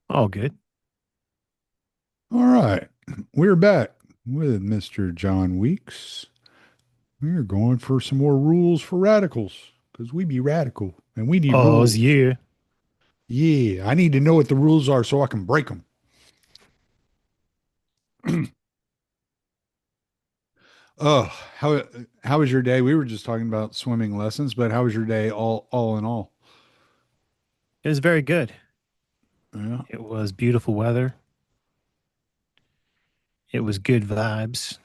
All good. All right. We're back with Mr. John Weeks. We're going for some more rules for radicals because we be radical and we need Oh, it's rules. you. Yeah, I need to know what the rules are so I can break them. Oh, how was your day? We were just talking about swimming lessons, but how was your day all in all? It was very good. Yeah, It was beautiful weather. It was good vibes.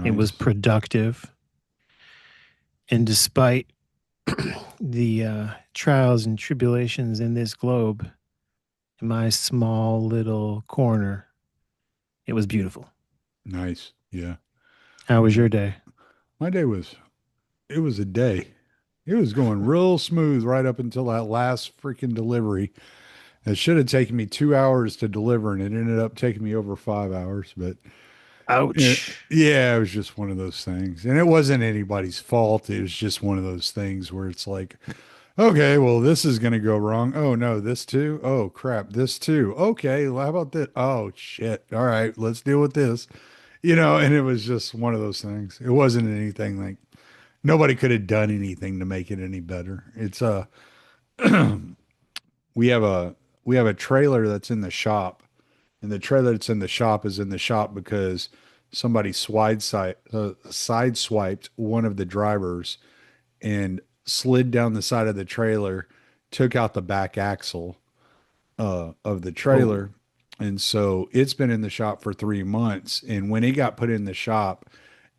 It was nice. productive. And despite the trials and tribulations in this globe, in my small little corner, it was beautiful. Nice. Yeah. How was Yeah. your day? My day was it was a day. It was going real smooth right up until that last freaking delivery. It should have taken me 2 hours to deliver, and it ended up taking me over 5 hours. But Ouch. yeah, it was just one of those things. And it wasn't anybody's fault. It was just one of those things where it's like, okay, well, this is going to go wrong. Oh, no, this too. Oh, crap, this too. Okay, well, how about this? Oh, shit. All right, let's deal with this. And it was just one of those things. It wasn't anything like nobody could have done anything to make it any better. We have a we have a trailer that's in the shop, and the trailer that's in the shop is in the shop because somebody sideswiped one of the drivers and slid down the side of the trailer, took out the back axle of the Oh, trailer. And so it's been in the shop for 3 months. And when it got put in the shop,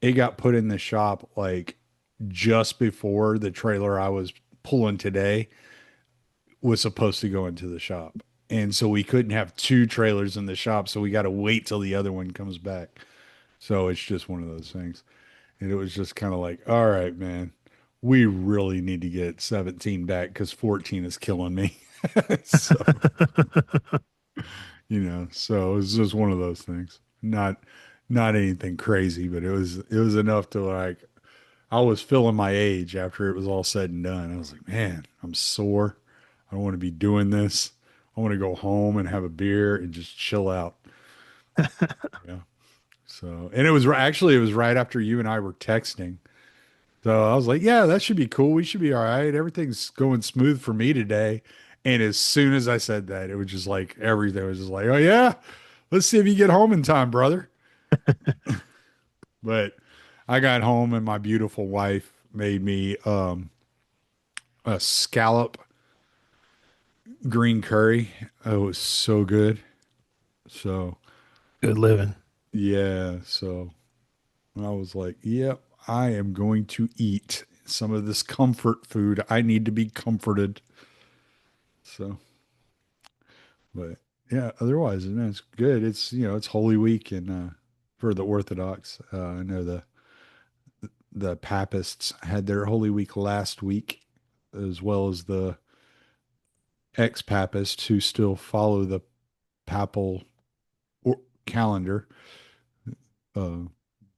it got put in the shop like just before the trailer I was pulling today was supposed to go into the shop. And so we couldn't have two trailers in the shop. So we got to wait till the other one comes back. So it's just one of those things. And it was just kind of like, all right, man, we really need to get 17 back because 14 is killing me. So, so it was just one of those things. Not anything crazy, but it was enough to like I was feeling my age after it was all said and done. I was like, man, I'm sore. I don't want to be doing this. I want to go home and have a beer and just chill out. Yeah. So, and it was right after you and I were texting. So I was like, yeah, that should be cool. We should be all right. Everything's going smooth for me today. And as soon as I said that, it was just like everything was just like, oh yeah, let's see if you get home in time, brother. But I got home and my beautiful wife made me a scallop green curry. It was so good. So good living. yeah, so I was like, yep, I am going to eat some of this comfort food. I need to be comforted. So, but yeah, otherwise, man, it's good. It's Holy Week and for the Orthodox. I know the Papists had their Holy Week last week, as well as the ex-Papists who still follow the papal or- calendar. Uh,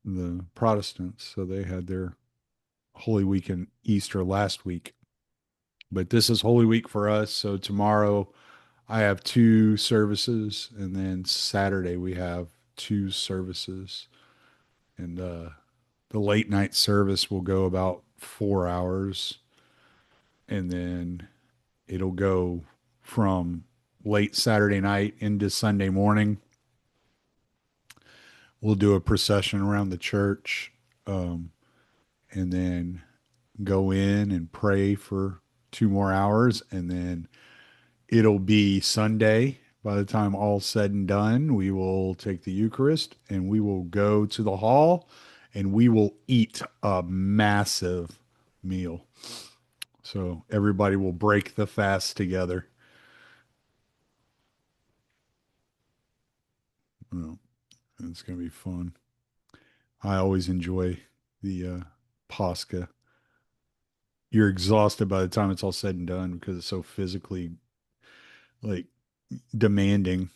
the Protestants, so they had their Holy Week and Easter last week. But this is Holy Week for us. So tomorrow I have two services, and then Saturday we have two services. And the late night service will go about 4 hours, and then it'll go from late Saturday night into Sunday morning. We'll do a procession around the church, um, and then go in and pray for 2 more hours, and then it'll be Sunday. By the time all's said and done, we will take the Eucharist and we will go to the hall and we will eat a massive meal. So everybody will break the fast together. Well, it's going to be fun. I always enjoy the Pascha. You're exhausted by the time it's all said and done because it's so physically like demanding.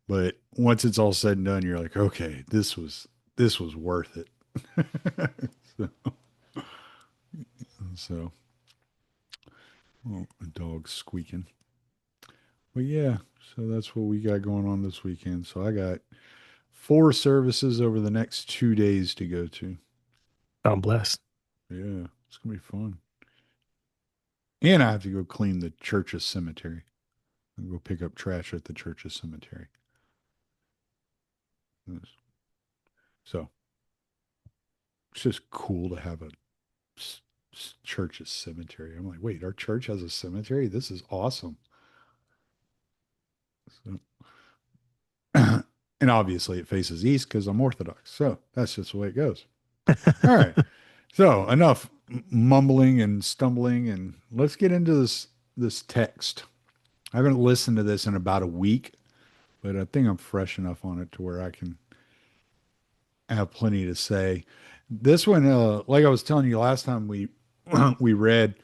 But once it's all said and done, you're like, okay, this was worth it. so, so, oh, a dog squeaking. But yeah, So that's what we got going on this weekend. So I got 4 services over the next 2 days to go to. I'm blessed. Yeah, it's gonna be fun. And I have to go clean the church's cemetery. And go pick up trash at the church's cemetery. Yes. So it's just cool to have a church's cemetery. I'm like, wait, our church has a cemetery? This is awesome. So, and obviously it faces east because I'm Orthodox. So that's just the way it goes. All right. So enough mumbling and stumbling, and let's get into this text. I haven't listened to this in about a week, but I think I'm fresh enough on it to where I can have plenty to say. This one, like I was telling you last time we we read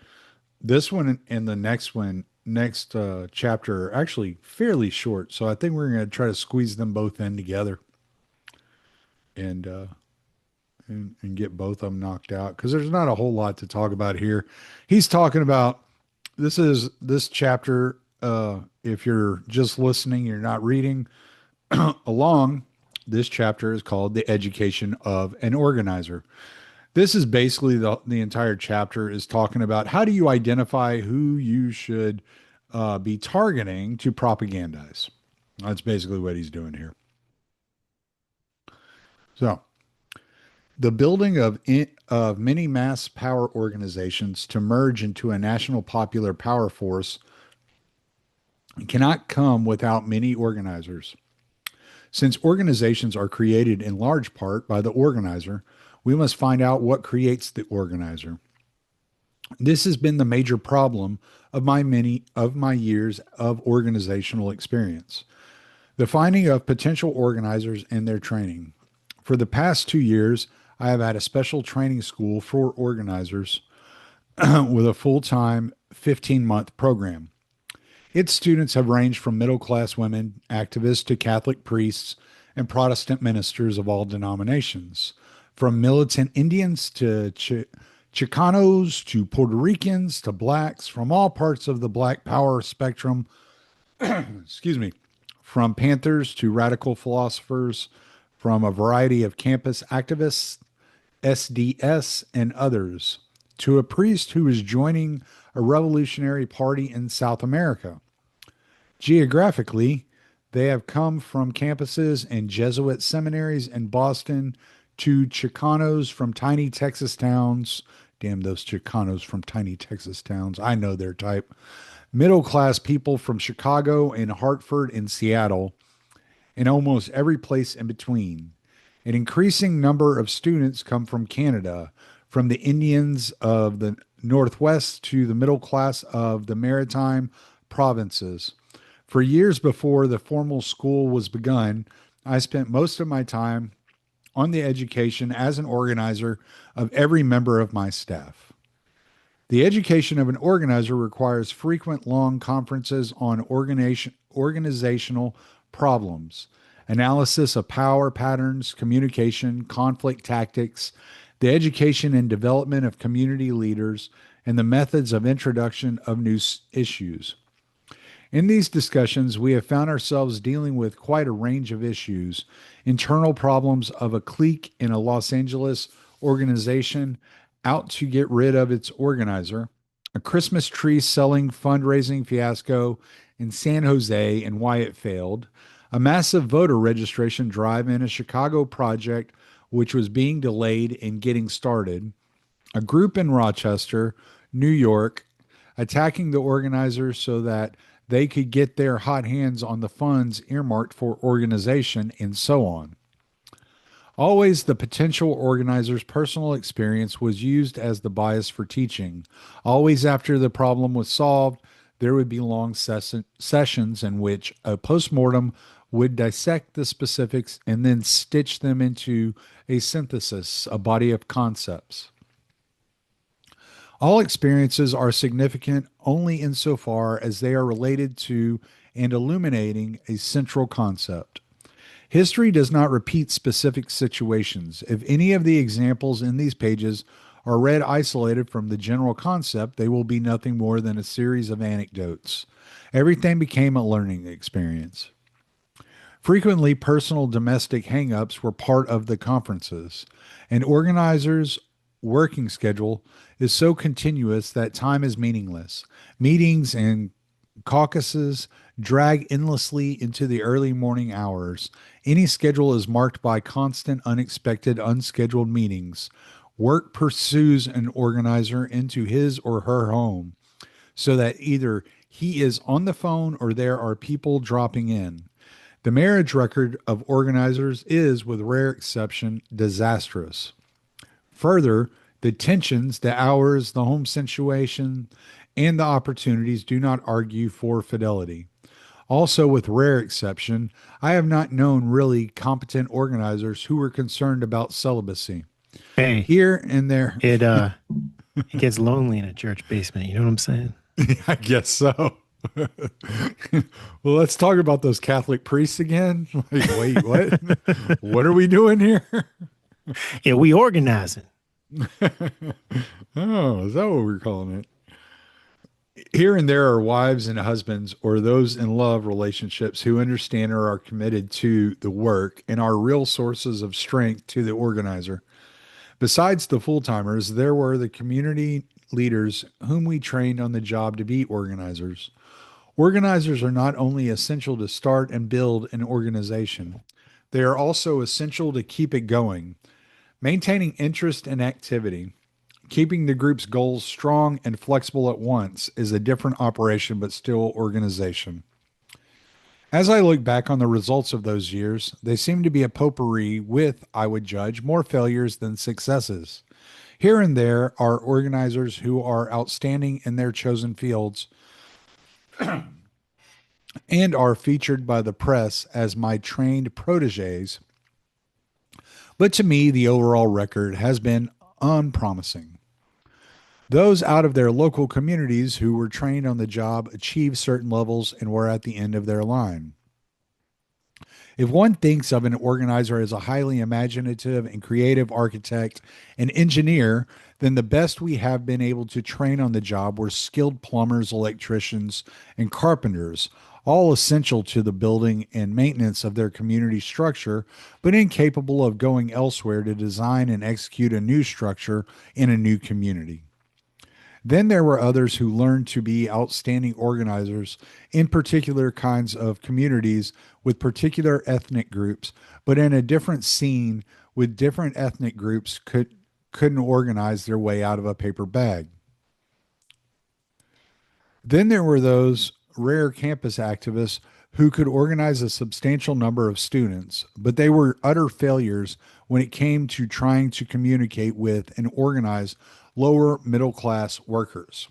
this one and the next one, next chapter, are actually fairly short. So I think we're going to try to squeeze them both in together and and get both of them knocked out because there's not a whole lot to talk about here. He's talking about this chapter. If you're just listening, you're not reading along. This chapter is called "The Education of an Organizer." This is basically the entire chapter is talking about how do you identify who you should be targeting to propagandize. That's basically what he's doing here. So the building of many mass power organizations to merge into a national popular power force cannot come without many organizers. Since organizations are created in large part by the organizer, we must find out what creates the organizer. This has been the major problem of my years of organizational experience. The finding of potential organizers and their training. For the past 2 years, I have had a special training school for organizers with a full-time 15-month program. Its students have ranged from middle-class women activists to Catholic priests and Protestant ministers of all denominations, from militant Indians to Chicanos to Puerto Ricans to blacks from all parts of the black power spectrum. Excuse me, from Panthers to radical philosophers, from a variety of campus activists, SDS, and others, to a priest who is joining a revolutionary party in South America. Geographically, they have come from campuses and Jesuit seminaries in Boston to Chicanos from tiny Texas towns. Damn those Chicanos from tiny Texas towns. I know their type. Middle class people from Chicago and Hartford and Seattle, and almost every place in between. An increasing number of students come from Canada, from the Indians of the Northwest to the middle class of the maritime provinces. For years before the formal school was begun, I spent most of my time on the education as an organizer of every member of my staff. The education of an organizer requires frequent long conferences on organizational problems, analysis of power patterns, communication, conflict tactics, the education and development of community leaders, and the methods of introduction of new issues. In these discussions, we have found ourselves dealing with quite a range of issues: internal problems of a clique in a Los Angeles organization out to get rid of its organizer, a Christmas tree selling fundraising fiasco in San Jose and why it failed, a massive voter registration drive in a Chicago project which was being delayed in getting started, a group in Rochester, New York, attacking the organizers so that they could get their hot hands on the funds earmarked for organization, and so on. Always the potential organizer's personal experience was used as the bias for teaching. Always after the problem was solved, there would be long sessions in which a postmortem would dissect the specifics and then stitch them into a synthesis, a body of concepts. All experiences are significant only insofar as they are related to and illuminating a central concept. History does not repeat specific situations. If any of the examples in these pages are read isolated from the general concept, they will be nothing more than a series of anecdotes. Everything became a learning experience. Frequently, personal domestic hangups were part of the conferences. An organizer's working schedule is so continuous that time is meaningless. Meetings and caucuses drag endlessly into the early morning hours. Any schedule is marked by constant, unexpected, unscheduled meetings. Work pursues an organizer into his or her home so that either he is on the phone or there are people dropping in. The marriage record of organizers is, with rare exception, disastrous. Further, the tensions, the hours, the home situation, and the opportunities do not argue for fidelity. Also, with rare exception, I have not known really competent organizers who were concerned about celibacy. Hey, Here and there, it gets lonely in a church basement. You know what I'm saying? I guess so. Well, let's talk about those Catholic priests again. Like, wait, what? What are we doing here? Yeah, we organizing. Oh, is that what we're calling it? Here and there are wives and husbands or those in love relationships who understand or are committed to the work and are real sources of strength to the organizer. Besides the full timers, there were the community leaders whom we trained on the job to be organizers. Organizers are not only essential to start and build an organization, they are also essential to keep it going, maintaining interest and activity. Keeping the group's goals strong and flexible at once is a different operation, but still organization. As I look back on the results of those years, they seem to be a potpourri with, I would judge, more failures than successes. Here and there are organizers who are outstanding in their chosen fields and are featured by the press as my trained proteges, but to me, the overall record has been unpromising. Those out of their local communities who were trained on the job achieved certain levels and were at the end of their line. If one thinks of an organizer as a highly imaginative and creative architect and engineer, then the best we have been able to train on the job were skilled plumbers, electricians, and carpenters, all essential to the building and maintenance of their community structure, but incapable of going elsewhere to design and execute a new structure in a new community. Then there were others who learned to be outstanding organizers in particular kinds of communities with particular ethnic groups, but in a different scene with different ethnic groups couldn't organize their way out of a paper bag. Then there were those rare campus activists who could organize a substantial number of students, but they were utter failures when it came to trying to communicate with and organize lower middle class workers.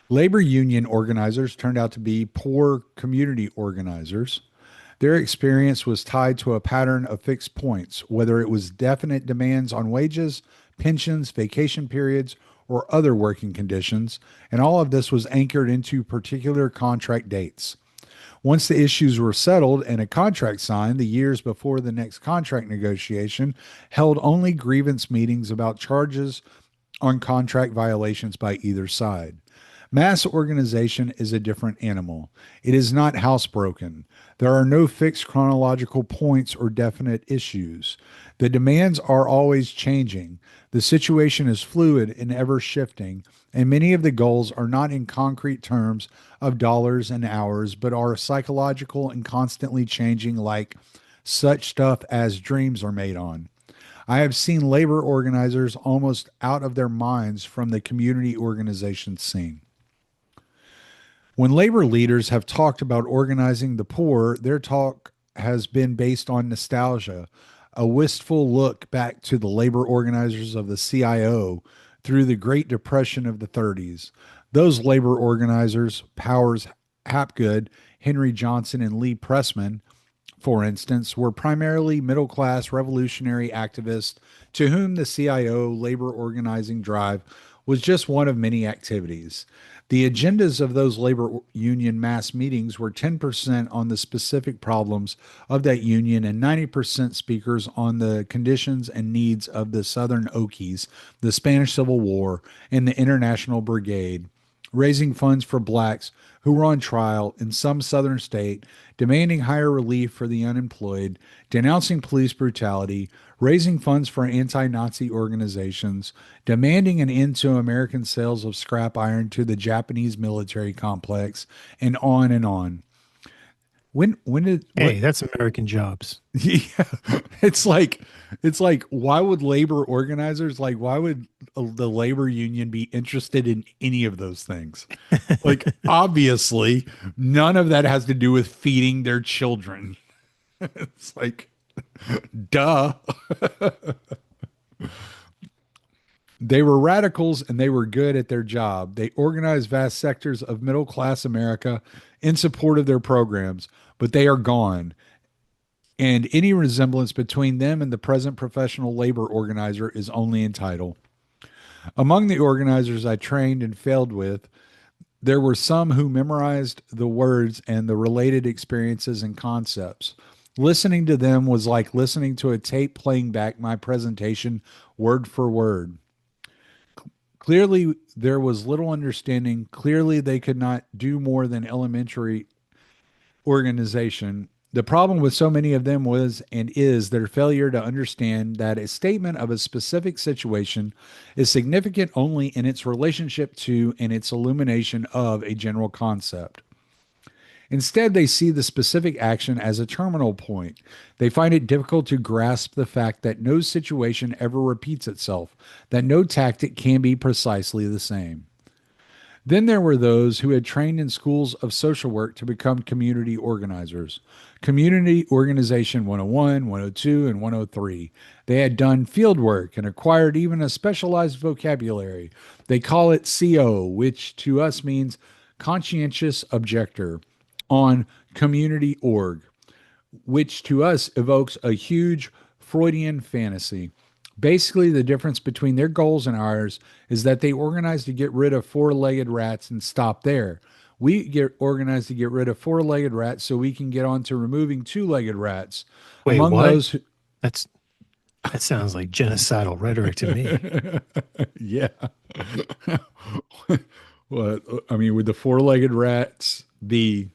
Labor union organizers turned out to be poor community organizers. Their experience was tied to a pattern of fixed points, whether it was definite demands on wages, pensions, vacation periods, or other working conditions, and all of this was anchored into particular contract dates. Once the issues were settled and a contract signed, the years before the next contract negotiation held only grievance meetings about charges on contract violations by either side. Mass organization is a different animal. It is not housebroken. There are no fixed chronological points or definite issues. The demands are always changing. The situation is fluid and ever shifting, and many of the goals are not in concrete terms of dollars and hours, but are psychological and constantly changing, like such stuff as dreams are made on. I have seen labor organizers almost out of their minds from the community organization scene. When labor leaders have talked about organizing the poor, their talk has been based on nostalgia, a wistful look back to the labor organizers of the CIO through the Great Depression of the 30s. Those labor organizers, Powers Hapgood, Henry Johnson, and Lee Pressman, for instance, were primarily middle class revolutionary activists to whom the CIO labor organizing drive was just one of many activities. The agendas of those labor union mass meetings were 10% on the specific problems of that union and 90% speakers on the conditions and needs of the Southern Okies, the Spanish Civil War, and the International Brigade, raising funds for blacks who were on trial in some southern state, demanding higher relief for the unemployed, denouncing police brutality, raising funds for anti Nazi organizations, demanding an end to American sales of scrap iron to the Japanese military complex, and on and on. When did what Hey, that's American jobs. yeah, it's like why would labor organizers why would the labor union be interested in any of those things? Like obviously none of that has to do with feeding their children. It's like duh. They were radicals and they were good at their job. They organized vast sectors of middle class America in support of their programs, but they are gone. And any resemblance between them and the present professional labor organizer is only in title. Among the organizers I trained and failed with, there were some who memorized the words and the related experiences and concepts. Listening to them was like listening to a tape playing back my presentation word for word. Clearly, there was little understanding. Clearly, they could not do more than elementary organization. The problem with so many of them was and is their failure to understand that a statement of a specific situation is significant only in its relationship to and its illumination of a general concept. Instead, they see the specific action as a terminal point. They find it difficult to grasp the fact that no situation ever repeats itself, that no tactic can be precisely the same. Then there were those who had trained in schools of social work to become community organizers. Community Organization 101, 102, and 103. They had done field work and acquired even a specialized vocabulary. They call it CO, which to us means conscientious objector, on community org, which to us evokes a huge Freudian fantasy. Basically, the difference between their goals and ours is that they organize to get rid of four legged rats and stop there. We get organized to get rid of four legged rats so we can get on to removing two legged rats. Wait, Among what? those who, That's that sounds like genocidal rhetoric to me. yeah. What I mean, would the four legged rats be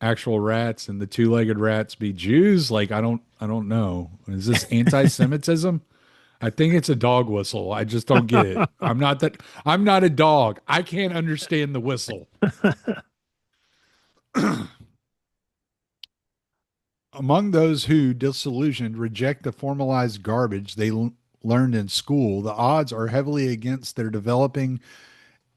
actual rats and the two legged rats be Jews? Like I don't know. Is this anti Semitism? I think it's a dog whistle. I just don't get it. I'm not a dog. I can't understand the whistle. Among those who, disillusioned, reject the formalized garbage they learned in school, the odds are heavily against their developing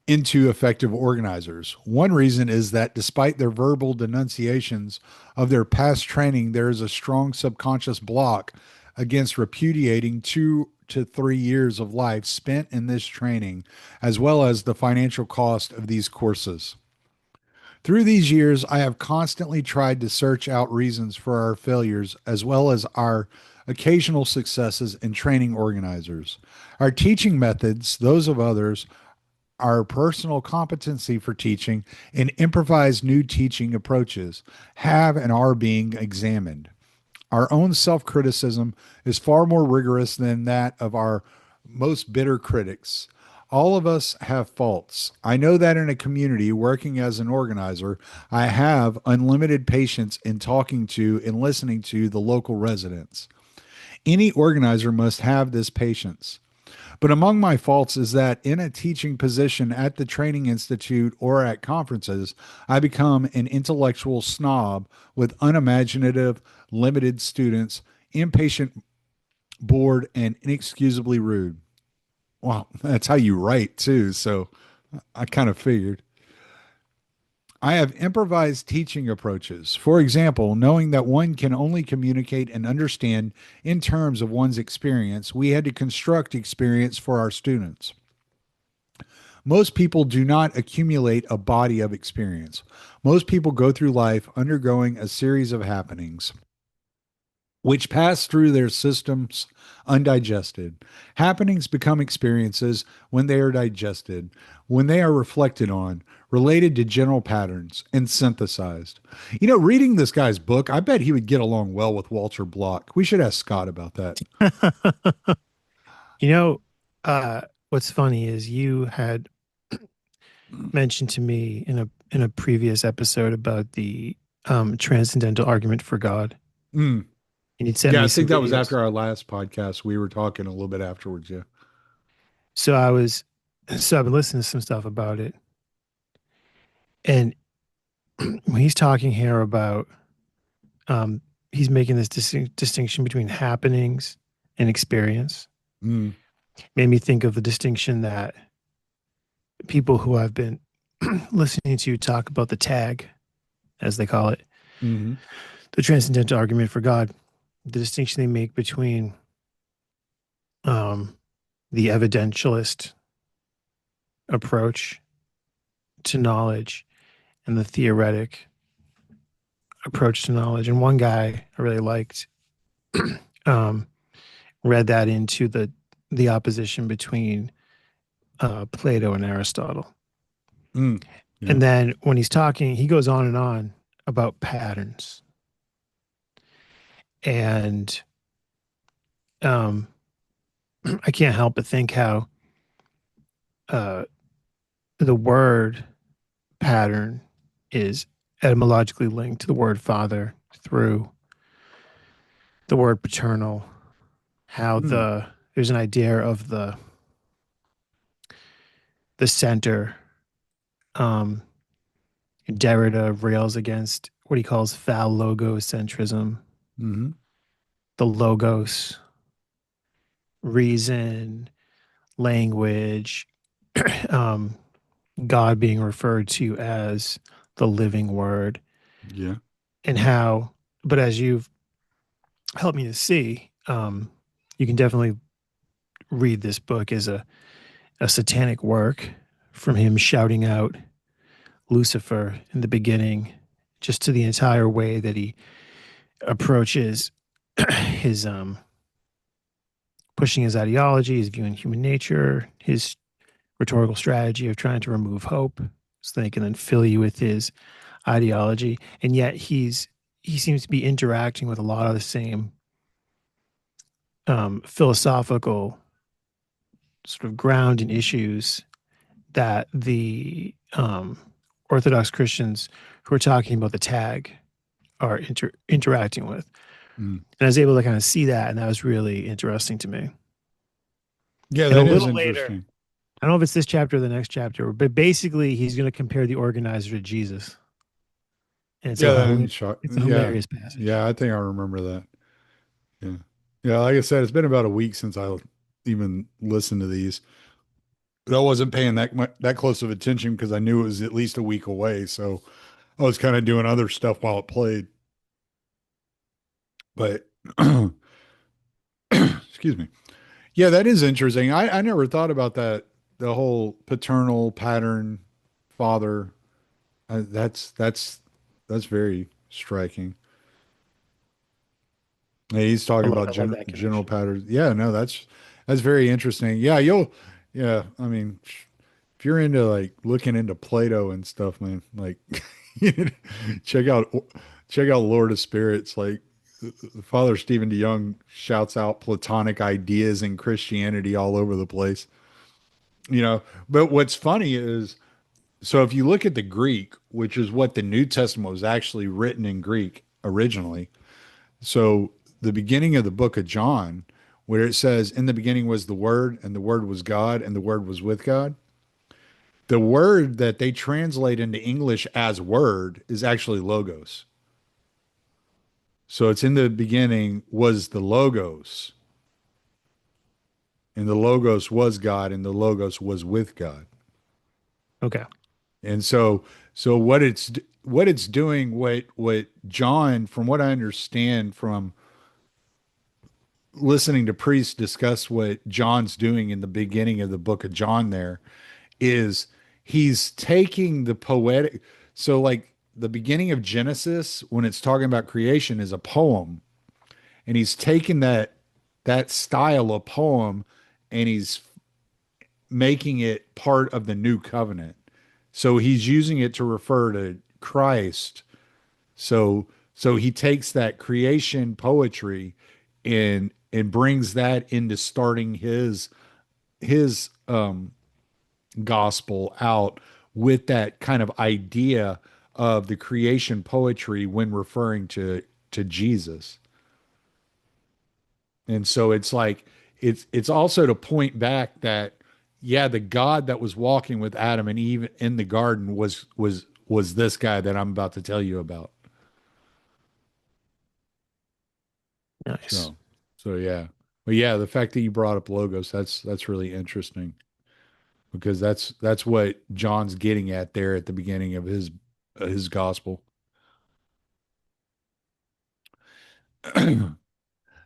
into effective organizers. One reason is that despite their verbal denunciations of their past training, there is a strong subconscious block against repudiating 2 to 3 years of life spent in this training, as well as the financial cost of these courses. Through these years, I have constantly tried to search out reasons for our failures as well as our occasional successes in training organizers. Our teaching methods, those of others, our personal competency for teaching, and improvised new teaching approaches have and are being examined. Our own self criticism is far more rigorous than that of our most bitter critics. All of us have faults. I know that in a community working as an organizer, I have unlimited patience in talking to and listening to the local residents. Any organizer must have this patience. But among my faults is that in a teaching position at the training institute or at conferences, I become an intellectual snob with unimaginative, limited students, impatient, bored, and inexcusably rude. Well, that's how you write too. So I kind of figured. I have improvised teaching approaches. For example, knowing that one can only communicate and understand in terms of one's experience, we had to construct experience for our students. Most people do not accumulate a body of experience. Most people go through life undergoing a series of happenings. which pass through their systems undigested. Happenings become experiences when they are digested, when they are reflected on, related to general patterns, and synthesized. You know, reading this guy's book, I bet he would get along well with Walter Block. We should ask Scott about that. You know, what's funny is you had mentioned to me in a previous episode about the transcendental argument for God, Mm. and you'd sent Yeah, me I some think that was videos. after our last podcast. We were talking a little bit afterwards. Yeah. So I was, so I've been listening to some stuff about it, and when he's talking here about, um, he's making this distinction between happenings and experience. Mm. Made me think of the distinction that people who I've been listening to talk about the tag, as they call it, Hmm. the transcendental argument for God, the distinction they make between um, the evidentialist approach to knowledge and the theoretic approach to knowledge. And one guy I really liked um, read that into the opposition between Plato and Aristotle. Mm. Yeah. And then when he's talking, he goes on about patterns. And um, I can't help but think how uh, the word pattern is etymologically linked to the word father through the word paternal, how Mm. there's an idea of the center. um Derrida rails against what he calls foul logocentrism, Hmm. the logos, reason, language, um God being referred to as the living word. Yeah. And how, but as you've helped me to see, you can definitely read this book as a satanic work, from him shouting out Lucifer in the beginning, just to the entire way that he approaches his pushing his ideology, his view in human nature, his rhetorical strategy of trying to remove hope so they can then fill you with his ideology. And yet he seems to be interacting with a lot of the same philosophical sort of ground and issues that the Orthodox Christians who are talking about the tag are interacting with. Mm. And I was able to kind of see that, and that was really interesting to me. Yeah, And a that is little later, interesting. I don't know if it's this chapter or the next chapter, but basically he's going to compare the organizer to Jesus. And Yeah, that didn't shock. it's a Yeah. hilarious passage. Yeah, I think I remember that. Yeah. Yeah, like I said, it's been about a week since I even listened to these. But I wasn't paying that close of attention because I knew it was at least a week away. So I was kind of doing other stuff while it played. But excuse me. Yeah, that is interesting. I never thought about that. The whole paternal pattern, father. That's very striking. Yeah, he's talking about I love that general connection. patterns. Yeah, no, that's very interesting. Yeah. I mean, if you're into like looking into Plato and stuff, man, like check out check out Lord of Spirits. Like Father Stephen DeYoung shouts out Platonic ideas in Christianity all over the place. You know, but what's funny is, so if you look at the Greek, which is what the New Testament was actually written in Greek originally. So the beginning of the book of John, where it says, in the beginning was the Word, and the Word was God, and the Word was with God. The word that they translate into English as word is actually logos. So it's in the beginning was the logos, and the logos was God, and the logos was with God. Okay. And so what it's doing, what John, from what I understand from listening to priests discuss what John's doing in the beginning of the book of John, there is he's taking the poetic. So like the beginning of Genesis, when it's talking about creation, is a poem, and he's taken that style of poem and he's making it part of the new covenant. So he's using it to refer to Christ. So he takes that creation poetry and brings that into starting his gospel out with that kind of idea of the creation poetry when referring to Jesus. And so it's like it's also to point back that yeah, the God that was walking with Adam and Eve in the garden was this guy that I'm about to tell you about. Nice. So so yeah. But yeah, the fact that you brought up logos, that's really interesting because that's what John's getting at there at the beginning of his gospel.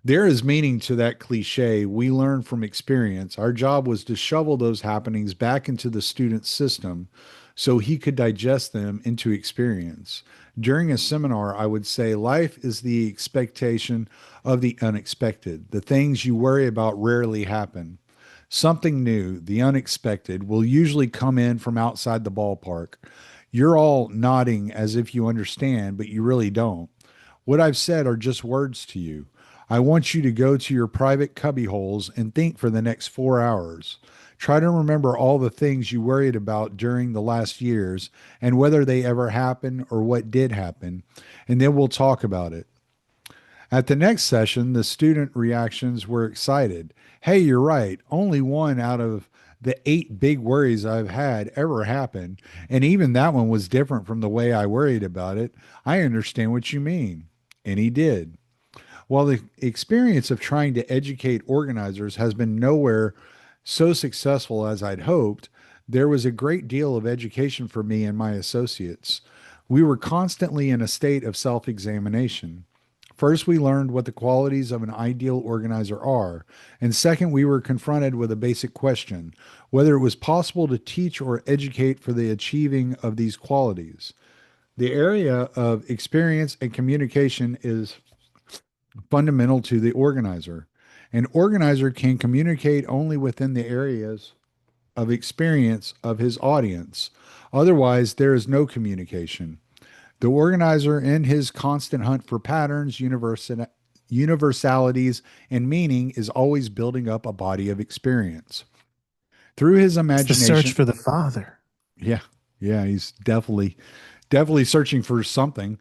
There is meaning to that cliche. We learn from experience. Our job was to shovel those happenings back into the student's system so he could digest them into experience. During a seminar, I would say life is the expectation of the unexpected. The things you worry about rarely happen. Something new, the unexpected, will usually come in from outside the ballpark. You're all nodding as if you understand, but you really don't. What I've said are just words to you. I want you to go to your private cubby holes and think for the next 4 hours. Try to remember all the things you worried about during the last years and whether they ever happened or what did happen, and then we'll talk about it. At the next session, the student reactions were excited. Hey, you're right. Only one out of the 8 big worries I've had ever happened, and even that one was different from the way I worried about it. I understand what you mean. And he did. While the experience of trying to educate organizers has been nowhere so successful as I'd hoped, there was a great deal of education for me and my associates. We were constantly in a state of self examination. First, we learned what the qualities of an ideal organizer are. And second, we were confronted with a basic question whether it was possible to teach or educate for the achieving of these qualities. The area of experience and communication is fundamental to the organizer. An organizer can communicate only within the areas of experience of his audience. Otherwise, there is no communication. The organizer, in his constant hunt for patterns, universalities, and meaning, is always building up a body of experience. Through his It's the search imagination, for the Father. yeah, yeah, he's definitely searching for something.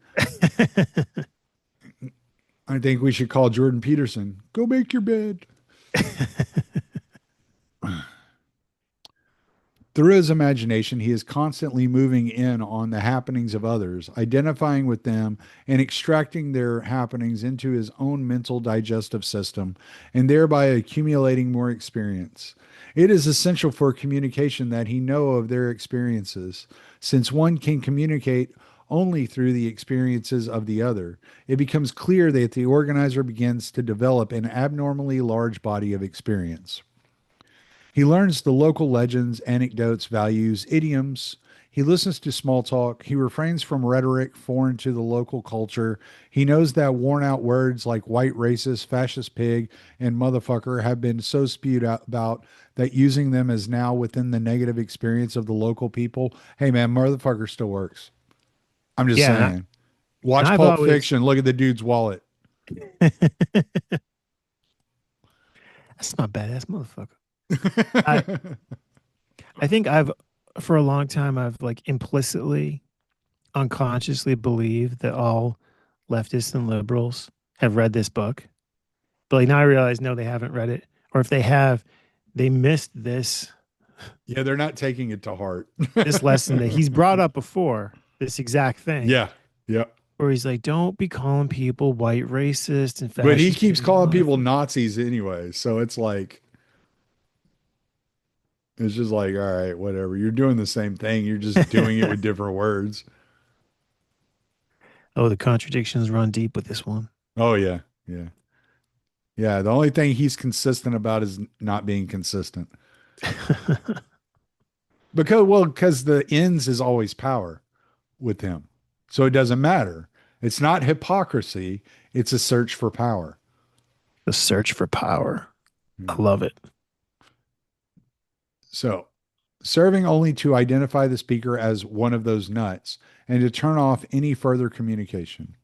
I think we should call Jordan Peterson. Go make your bed. Through his imagination, he is constantly moving in on the happenings of others, identifying with them, and extracting their happenings into his own mental digestive system, and thereby accumulating more experience. It is essential for communication that he know of their experiences, since one can communicate only through the experiences of the other. It becomes clear that the organizer begins to develop an abnormally large body of experience. He learns the local legends, anecdotes, values, idioms. He listens to small talk. He refrains from rhetoric foreign to the local culture. He knows that worn out words like white racist, fascist pig, and motherfucker have been so spewed out about that using them is now within the negative experience of the local people. Hey man, motherfucker still works. I'm just Yeah, saying. and Watch I've Pulp always Fiction. Look at the dude's wallet. that's not badass motherfucker. I I think I've for a long time I've like implicitly, unconsciously believed that all leftists and liberals have read this book. But like now I realize no, they haven't read it. Or if they have, they missed Yeah, they're not taking it to heart. this lesson that he's brought up before, this exact thing, Yeah. Yeah. where he's like, don't be calling people white racist and But he fascist keeps pigs and calling people motherfuckers. Nazis anyway. So it's just like, all right, whatever. You're doing the same thing. You're just doing it with different words. Oh, the contradictions run deep with this one. Oh, yeah. Yeah. Yeah. The only thing he's consistent about is not being consistent. Because the ends is always power with him. So it doesn't matter. It's not hypocrisy, it's a search for power. The search for power. I Hmm. love it. So, serving only to identify the speaker as one of those nuts and to turn off any further communication.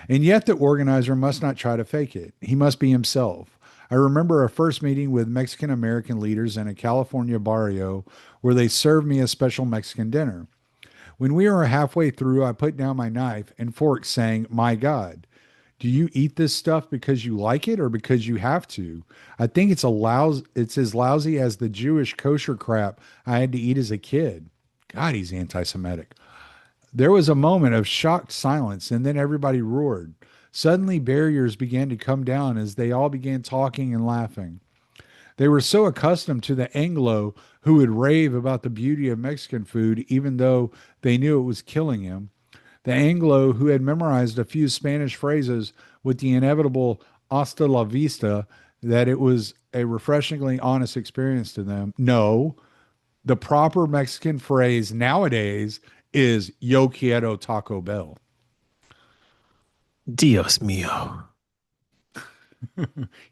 And yet, the organizer must not try to fake it. He must be himself. I remember a first meeting with Mexican American leaders in a California barrio where they served me a special Mexican dinner. When we were halfway through, I put down my knife and fork, saying, "My God, do you eat this stuff because you like it or because you have to? I think it's as lousy as the Jewish kosher crap I had to eat as a kid." God, he's anti Semitic. There was a moment of shocked silence, and then everybody roared. Suddenly, barriers began to come down as they all began talking and laughing. They were so accustomed to the Anglo who would rave about the beauty of Mexican food, even though they knew it was killing him. The Anglo who had memorized a few Spanish phrases with the inevitable hasta la vista, that it was a refreshingly honest experience to them. No, the proper Mexican phrase nowadays is "Yo quiero Taco Bell." Dios mío.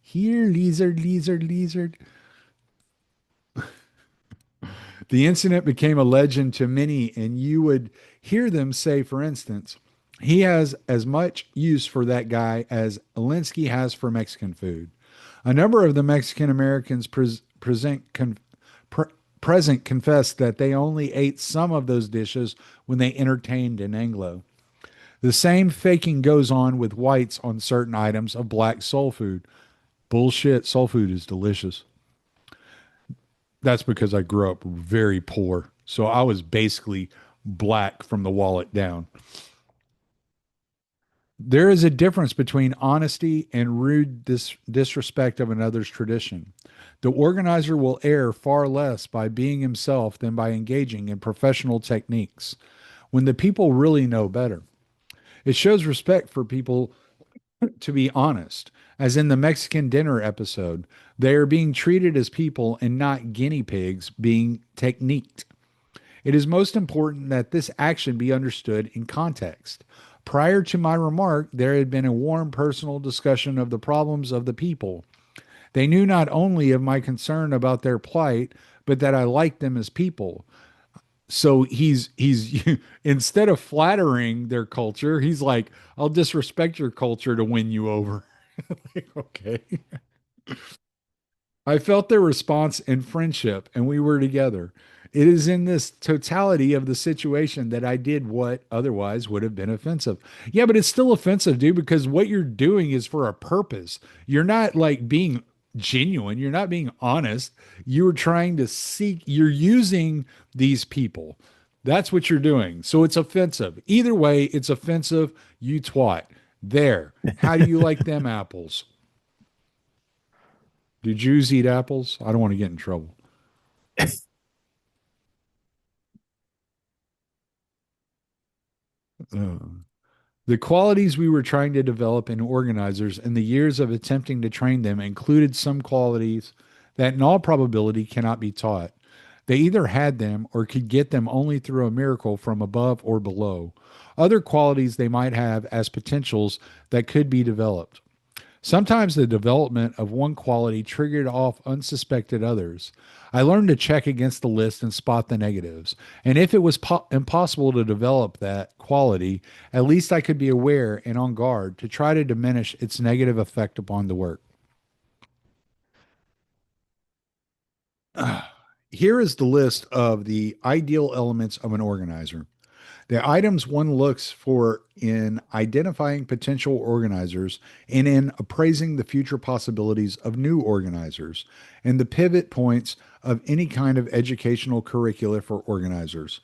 Here, lizard, lizard, lizard. The incident became a legend to many, and you would hear them say, for instance, "He has as much use for that guy as Alinsky has for Mexican food." A number of the Mexican Americans pre- present confessed that they only ate some of those dishes when they entertained an Anglo. The same faking goes on with whites on certain items of black soul food. Bullshit, soul food is delicious. That's because I grew up very poor. So I was basically black from the wallet down. There is a difference between honesty and rude disrespect of another's tradition. The organizer will err far less by being himself than by engaging in professional techniques when the people really know better. It shows respect for people to be honest. As in the Mexican dinner episode, they are being treated as people and not guinea pigs being techniqued. It is most important that this action be understood in context. Prior to my remark, there had been a warm personal discussion of the problems of the people. They knew not only of my concern about their plight, but that I liked them as people. So he's instead of flattering their culture, he's like, "I'll disrespect your culture to win you over." Like, okay. I felt their response in friendship, and we were together. It is in this totality of the situation that I did what otherwise would have been offensive. Yeah, but it's still offensive, dude, because what you're doing is for a purpose. You're not like being genuine. You're not being honest. You're trying to seek, you're using these people. That's what you're doing. So it's offensive. Either way, it's offensive. You twat. There. How do you like them apples? Do Jews eat apples? I don't want to get in trouble. Uh, the qualities we were trying to develop in organizers in the years of attempting to train them included some qualities that, in all probability, cannot be taught. They either had them or could get them only through a miracle from above or below. Other qualities they might have as potentials that could be developed. Sometimes the development of one quality triggered off unsuspected others. I learned to check against the list and spot the negatives. And if it was impossible to develop that quality, at least I could be aware and on guard to try to diminish its negative effect upon the work. Here is the list of the ideal elements of an organizer. The items one looks for in identifying potential organizers and in appraising the future possibilities of new organizers, and the pivot points of any kind of educational curricula for organizers.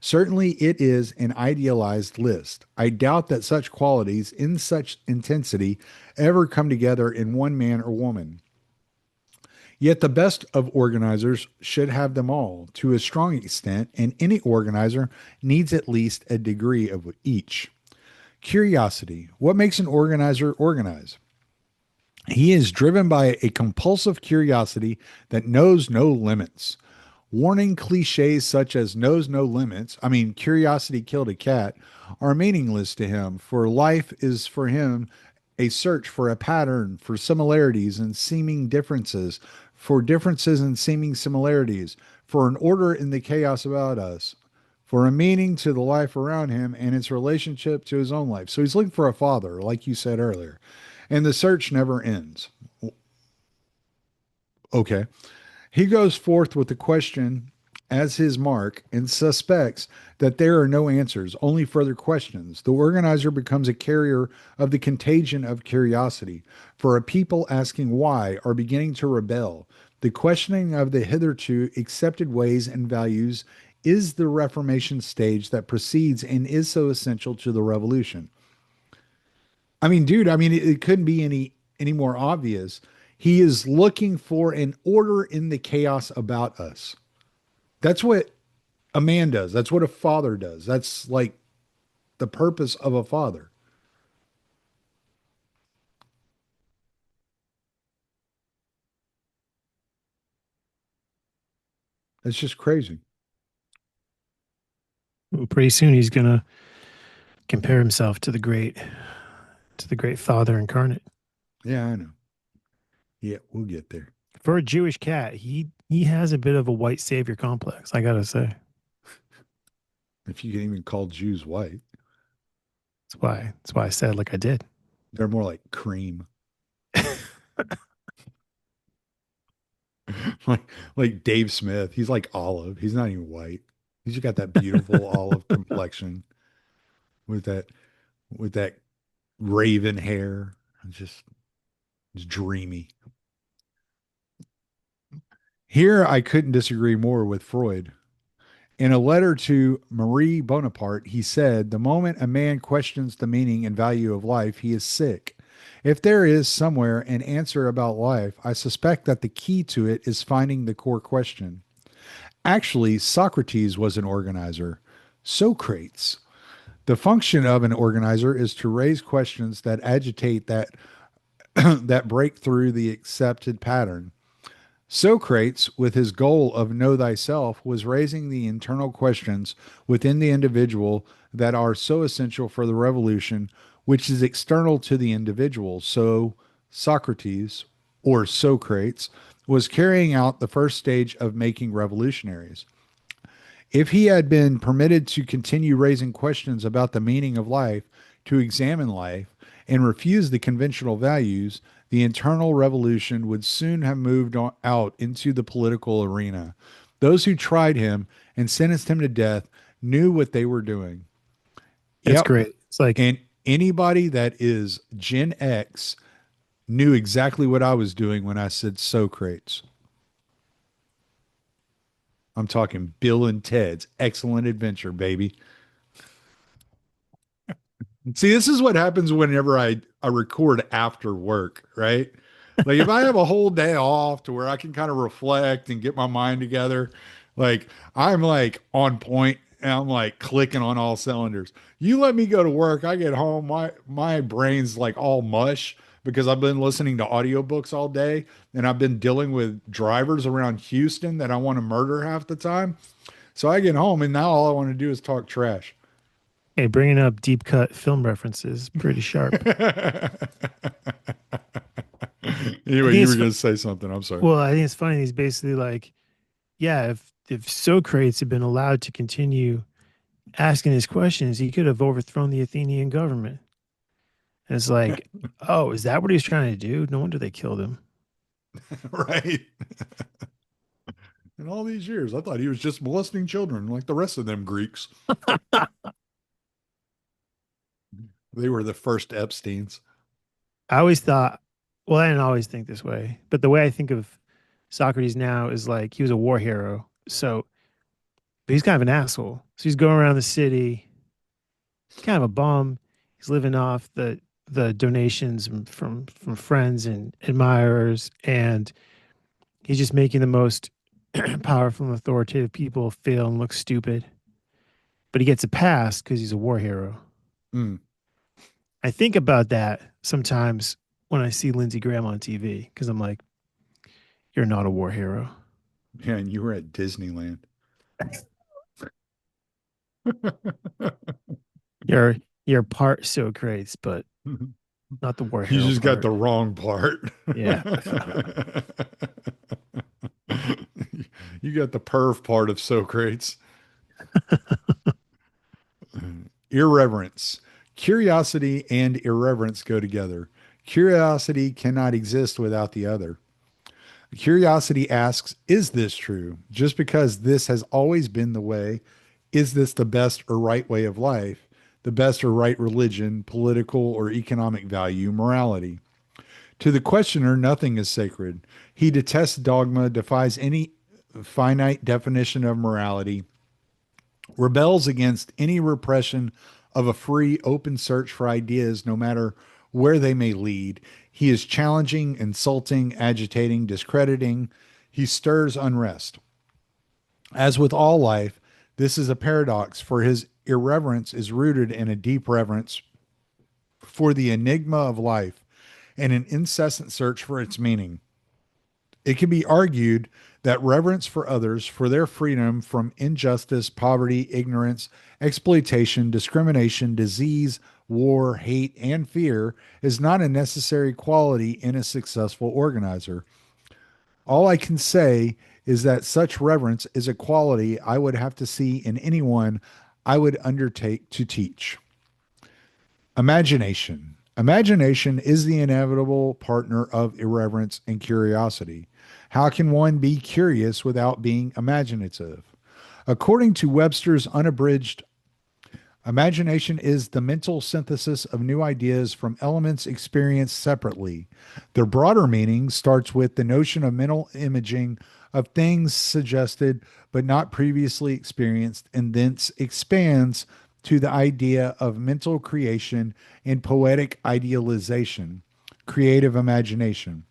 Certainly, it is an idealized list. I doubt that such qualities in such intensity ever come together in one man or woman. Yet the best of organizers should have them all to a strong extent, and any organizer needs at least a degree of each. Curiosity. What makes an organizer organize? He is driven by a compulsive curiosity that knows no limits. Warning cliches such as knows no limits, I mean, curiosity killed a cat, are meaningless to him, for life is for him a search for a pattern, for similarities and seeming differences, for differences and seeming similarities, for an order in the chaos about us, for a meaning to the life around him and its relationship to his own life. So he's looking for a father, like you said earlier, and the search never ends. Okay. He goes forth with the question as his mark and suspects that there are no answers, only further questions. The organizer becomes a carrier of the contagion of curiosity, for a people asking why are beginning to rebel. The questioning of the hitherto accepted ways and values is the Reformation stage that precedes and is so essential to the revolution. I mean, dude, I mean, it couldn't be any more obvious. He is looking for an order in the chaos about us. That's what a man does. That's what a father does. That's like the purpose of a father. It's just crazy. Pretty soon he's gonna compare himself to the great Father incarnate. Yeah, I know. Yeah, we'll get there. For a Jewish cat, he has a bit of a white savior complex, I gotta say. If you can even call Jews white, That's why I said like I did. they're more like cream. like Dave Smith. He's like olive. He's not even white. He's just got that beautiful olive complexion with that raven hair. Just it's dreamy. Here I couldn't disagree more with Freud. In a letter to Marie Bonaparte, he said, "The moment a man questions the meaning and value of life, he is sick. If there is somewhere an answer about life, I suspect that the key to it is finding the core question." Actually, Socrates was an organizer. Socrates. The function of an organizer is to raise questions that agitate that break through the accepted pattern. Socrates, with his goal of know thyself, was raising the internal questions within the individual that are so essential for the revolution, which is external to the individual. So, Socrates, or Socrates, was carrying out the first stage of making revolutionaries. If he had been permitted to continue raising questions about the meaning of life, to examine life, and refuse the conventional values, the internal revolution would soon have moved out into the political arena. Those who tried him and sentenced him to death knew what they were doing. It's Yep. great. It's like And anybody that is Gen X knew exactly what I was doing when I said Socrates. I'm talking Bill and Ted's Excellent Adventure, baby. See, this is what happens whenever I record after work, right? Like if I have a whole day off to where I can kind of reflect and get my mind together, like I'm like on point and I'm like clicking on all cylinders. You let me go to work, I get home, my brain's like all mush because I've been listening to audiobooks all day and I've been dealing with drivers around Houston that I want to murder half the time. So I get home and now all I want to do is talk trash. hey, bringing up deep cut film references, pretty sharp. I Anyway, think you were it's going to say something. I'm sorry. well, I think it's funny. He's basically like, yeah, if Socrates had been allowed to continue asking his questions, he could have overthrown the Athenian government. And it's like, oh, is that what he's trying to do? No wonder they killed him. Right. In all these years, I thought he was just molesting children like the rest of them Greeks. They were the first Epsteins. I always thought, well, I didn't always think this way, but the way I think of Socrates now is like he was a war hero. So, but he's kind of an asshole. So he's going around the city, kind of a bum. He's living off the donations from friends and admirers, and he's just making the most powerful and authoritative people feel and look stupid. But he gets a pass because he's a war hero. Mm. I think about that sometimes when I see Lindsey Graham on TV because I'm like, you're not a war hero. Yeah, and you were at Disneyland. You're part Socrates, but not the War You Hero just got part. the wrong part. Yeah. You got the perv part of Socrates. Irreverence. Curiosity and irreverence go together. Curiosity cannot exist without the other. Curiosity asks, is this true? Just because this has always been the way, is this the best or right way of life? The best or right religion, political or economic value, morality? To the questioner, nothing is sacred. He detests dogma, defies any finite definition of morality, rebels against any repression of a free, open search for ideas, no matter where they may lead. He is challenging, insulting, agitating, discrediting. He stirs unrest. As with all life, this is a paradox, for his irreverence is rooted in a deep reverence for the enigma of life and an incessant search for its meaning. It can be argued that reverence for others, for their freedom from injustice, poverty, ignorance, exploitation, discrimination, disease, war, hate, and fear, is not a necessary quality in a successful organizer. All I can say is that such reverence is a quality I would have to see in anyone I would undertake to teach. Imagination. Imagination is the inevitable partner of irreverence and curiosity. How can one be curious without being imaginative? According to Webster's unabridged, imagination is the mental synthesis of new ideas from elements experienced separately. Their broader meaning starts with the notion of mental imaging of things suggested but not previously experienced, and thence expands to the idea of mental creation and poetic idealization, creative imagination.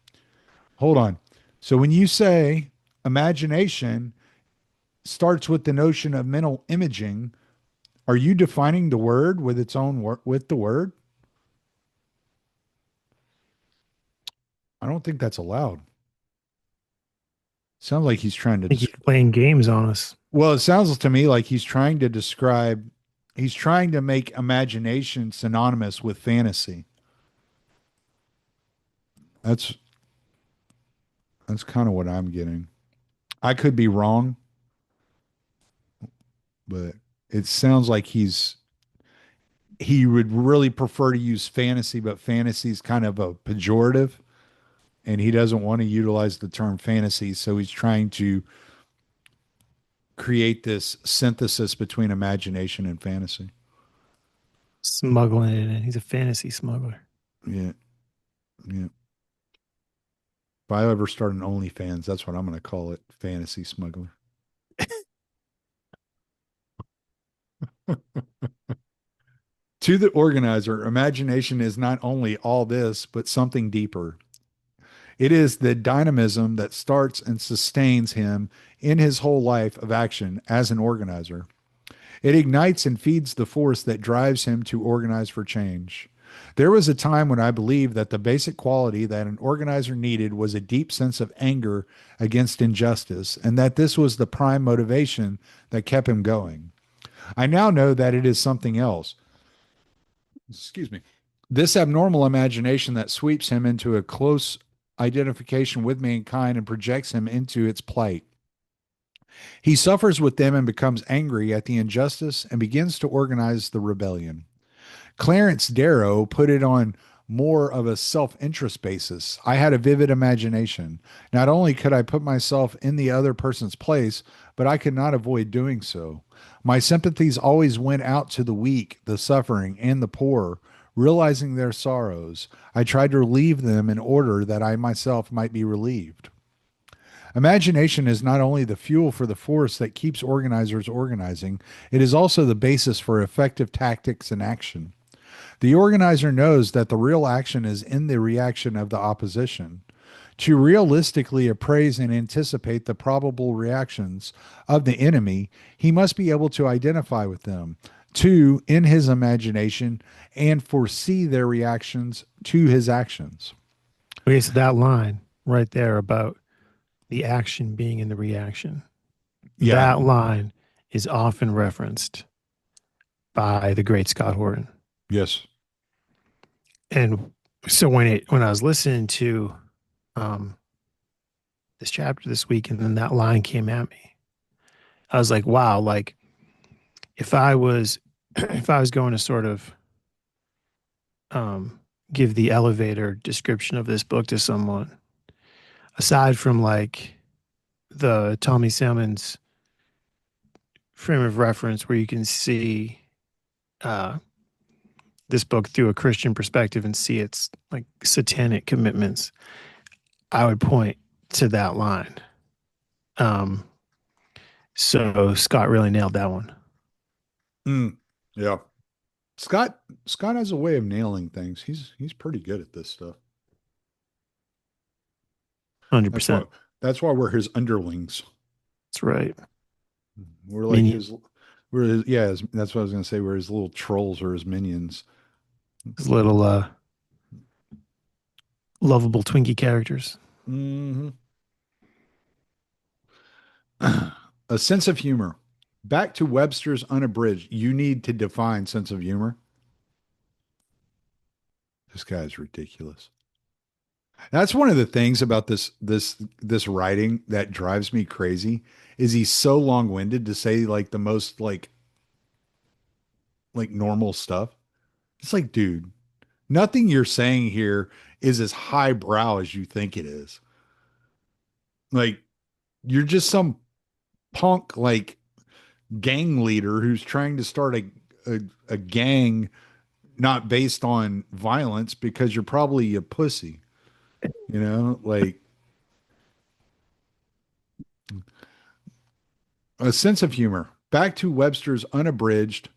Hold on. So when you say imagination starts with the notion of mental imaging, are you defining the word with its own with the word? I don't think that's allowed. Sounds like he's trying to I think he's playing games on us. well, it sounds to me like he's trying to describe he's trying to make imagination synonymous with fantasy. That's that's kind of what I'm getting. I could be wrong, but it sounds like he would really prefer to use fantasy, but fantasy is kind of a pejorative, and he doesn't want to utilize the term fantasy, so he's trying to create this synthesis between imagination and fantasy. Smuggling it in. He's a fantasy smuggler. Yeah, yeah. If I ever start an OnlyFans, that's what I'm going to call it, fantasy smuggler. To the organizer, imagination is not only all this, but something deeper. It is the dynamism that starts and sustains him in his whole life of action as an organizer. It ignites and feeds the force that drives him to organize for change. There was a time when I believed that the basic quality that an organizer needed was a deep sense of anger against injustice, and that this was the prime motivation that kept him going. I now know that it is something else. Excuse me. This abnormal imagination that sweeps him into a close identification with mankind and projects him into its plight. He suffers with them and becomes angry at the injustice and begins to organize the rebellion. Clarence Darrow put it on more of a self interest basis. I had a vivid imagination. Not only could I put myself in the other person's place, but I could not avoid doing so. My sympathies always went out to the weak, the suffering, and the poor, realizing their sorrows. I tried to relieve them in order that I myself might be relieved. Imagination is not only the fuel for the force that keeps organizers organizing, it is also the basis for effective tactics and action. The organizer knows that the real action is in the reaction of the opposition. To realistically appraise and anticipate the probable reactions of the enemy, he must be able to identify with them, to, in his imagination, and foresee their reactions to his actions. Okay, so that line right there about the action being in the reaction, Yeah. that line is often referenced by the great Scott Horton. Yes. And So when I was listening to um this chapter this week and then that line came at me, I was like, wow, like if I was if I was going to sort of um give the elevator description of this book to someone, aside from like the Tommy Salmons frame of reference where you can see uh this book through a Christian perspective and see its like satanic commitments, I would point to that line. Um, so Scott really nailed that one. Mm, yeah. Scott has a way of nailing things. He's pretty good at this stuff. That's why 100%. that's why we're his underlings. That's right. We're like Minion, his we're his, yeah, that's what I was gonna say. We're his little trolls or his minions. his little lovable Twinkie characters. Hmm. A sense of humor. Back to Webster's unabridged. You need to define sense of humor. This guy's ridiculous. That's one of the things about this writing that drives me crazy is he's so long-winded to say like the most like normal stuff. It's like, dude, nothing you're saying here is as highbrow as you think it is. Like you're just some punk like gang leader who's trying to start a gang not based on violence because you're probably a pussy, like a sense of humor. Back to Webster's unabridged,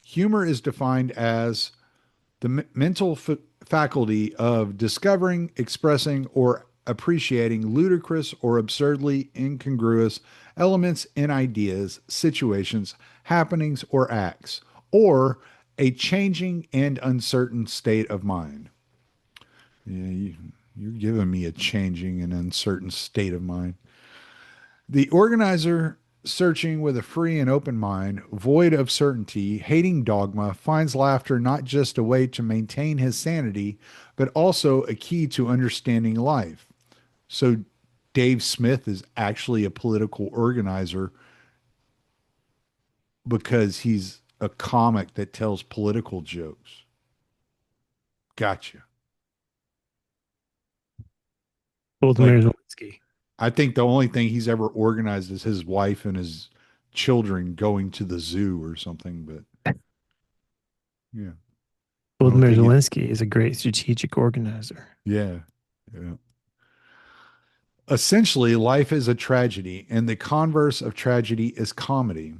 humor is defined as the mental faculty of discovering, expressing, or appreciating ludicrous or absurdly incongruous elements in ideas, situations, happenings, or acts, or a changing and uncertain state of mind. Yeah, you're giving me a changing and uncertain state of mind. The organizer, searching with a free and open mind, void of certainty, hating dogma, finds laughter not just a way to maintain his sanity, but also a key to understanding life. So, Dave Smith is actually a political organizer because he's a comic that tells political jokes. Gotcha. Vladimir Like, Zelensky. I think the only thing he's ever organized is his wife and his children going to the zoo or something. But yeah, I don't Vladimir think it. Zelensky is a great strategic organizer. Yeah. Yeah. Essentially, life is a tragedy, and the converse of tragedy is comedy.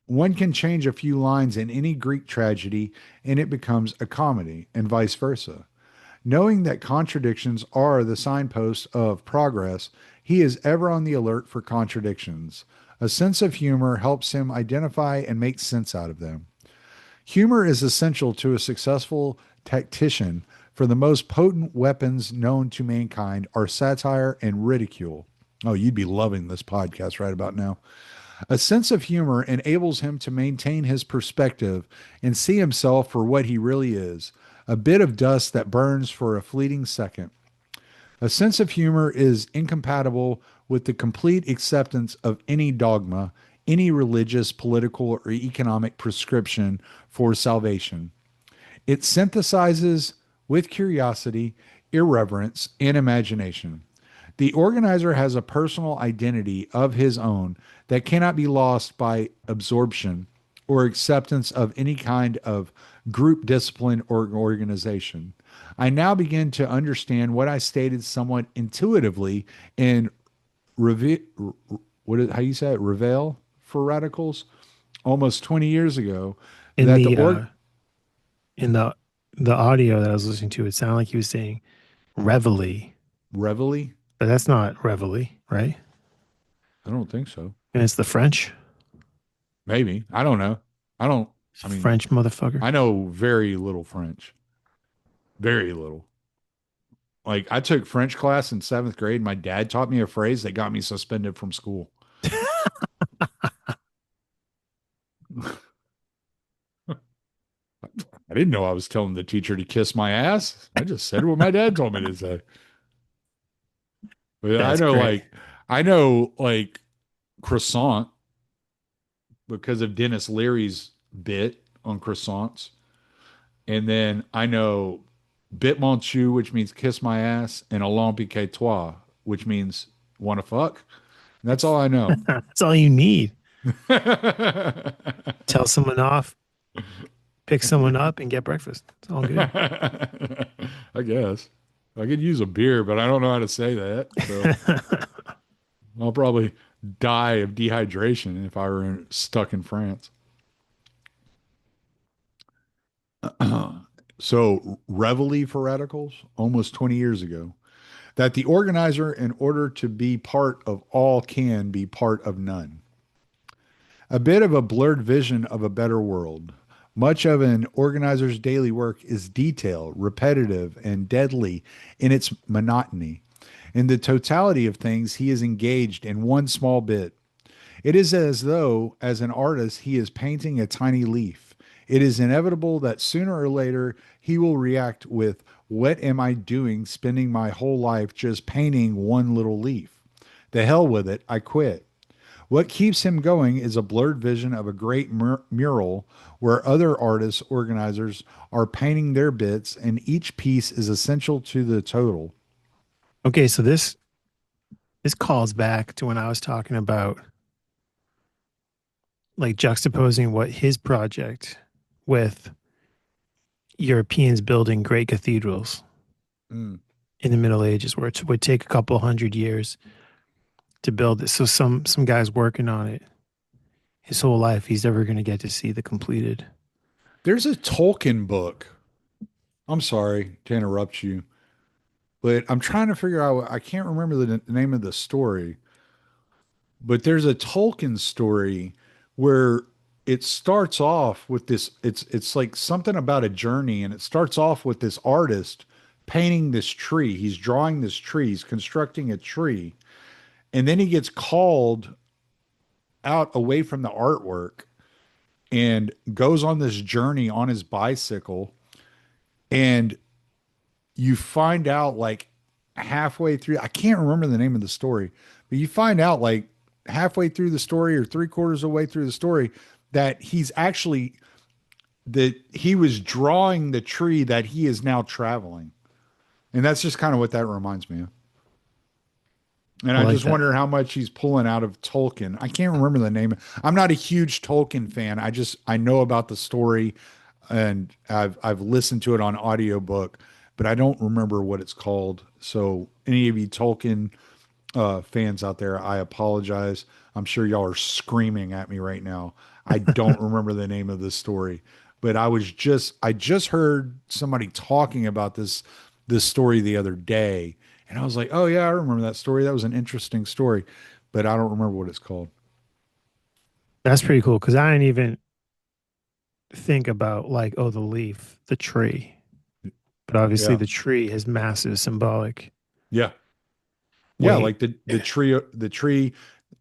One can change a few lines in any Greek tragedy, and it becomes a comedy, and vice versa. Knowing that contradictions are the signposts of progress, he is ever on the alert for contradictions. A sense of humor helps him identify and make sense out of them. Humor is essential to a successful tactician, for the most potent weapons known to mankind are satire and ridicule. Oh, you'd be loving this podcast right about now. A sense of humor enables him to maintain his perspective and see himself for what he really is, a bit of dust that burns for a fleeting second. A sense of humor is incompatible with the complete acceptance of any dogma, any religious, political, or economic prescription for salvation. It synthesizes with curiosity, irreverence, and imagination. The organizer has a personal identity of his own that cannot be lost by absorption or acceptance of any kind of group discipline or organization. I now begin to understand what I stated somewhat intuitively in how you say it, Reveal for Radicals almost 20 years ago In that the the org in the audio that I was listening to, it sounded like he was saying reveille, Reveille. but that's not reveille, right? I don't think so. And it's the French. Maybe. I don't know. I don't, I mean, French motherfucker. I know very little French. Very little. Like I took French class in seventh grade. My dad taught me a phrase that got me suspended from school. I didn't know I was telling the teacher to kiss my ass. I just said what my dad told me to say. But That's great. I know like croissant because of Dennis Leary's bit on croissants. And then I know bit mon chou, which means kiss my ass, and allons pique toi, which means want to fuck. And that's all I know. That's all you need. Tell someone off, pick someone up, and get breakfast. It's all good. I guess I could use a beer, but I don't know how to say that. So I'll probably die of dehydration if I were stuck in France. So, Reveille for radicals, almost 20 years ago, that the organizer, in order to be part of all, can be part of none. A bit of a blurred vision of a better world. Much of an organizer's daily work is detailed, repetitive, and deadly in its monotony. In the totality of things, he is engaged in one small bit. It is as though, as an artist, he is painting a tiny leaf. It is inevitable that sooner or later he will react with, "What am I doing spending my whole life just painting one little leaf? The hell with it, I quit." What keeps him going is a blurred vision of a great mural where other artists, organizers are painting their bits, and each piece is essential to the total. Okay, so this calls back to when I was talking about like juxtaposing what his project with Europeans building great cathedrals Mm. in the Middle Ages, where it would take a couple hundred years to build it. So some guy's working on it his whole life. He's never going to get to see the completed. There's a Tolkien book. I'm sorry to interrupt you, but I'm trying to figure out. I can't remember the name of the story, but there's a Tolkien story where it starts off with this. It's like something about a journey, and it starts off with this artist painting this tree. He's drawing this tree. He's constructing a tree, and then he gets called out away from the artwork and goes on this journey on his bicycle, and you find out like halfway through, I can't remember the name of the story, but you find out like halfway through the story or three quarters of the way through the story that he's actually that he was drawing the tree that he is now traveling. And that's just kind of what that reminds me of. And I I like just that. wonder how much he's pulling out of Tolkien. I can't remember the name. I'm not a huge Tolkien fan. I know about the story and I've listened to it on audiobook, but I don't remember what it's called. So any of you Tolkien fans out there, I apologize. I'm sure y'all are screaming at me right now. I don't remember the name of this story, but I just heard somebody talking about this story the other day, and I was like, oh yeah, I remember that story. That was an interesting story, but I don't remember what it's called. That's pretty cool because I didn't even think about like, oh, the leaf, the tree. But obviously Yeah, the tree has massive symbolic yeah, yeah. weight. Like the tree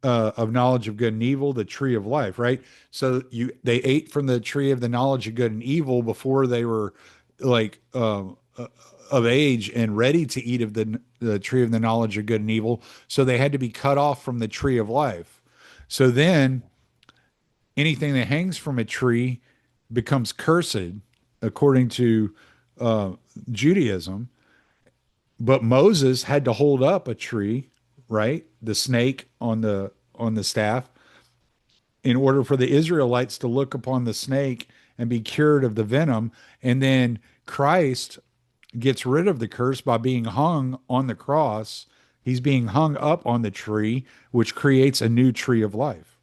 of knowledge of good and evil, the tree of life, right? So they ate from the tree of the knowledge of good and evil before they were like of age and ready to eat of the tree of the knowledge of good and evil. So they had to be cut off from the tree of life. So then anything that hangs from a tree becomes cursed, according to uh, Judaism. But Moses had to hold up a tree, right? The snake on the staff in order for the Israelites to look upon the snake and be cured of the venom. And then Christ gets rid of the curse by being hung on the cross. He's being hung up on the tree, which creates a new tree of life.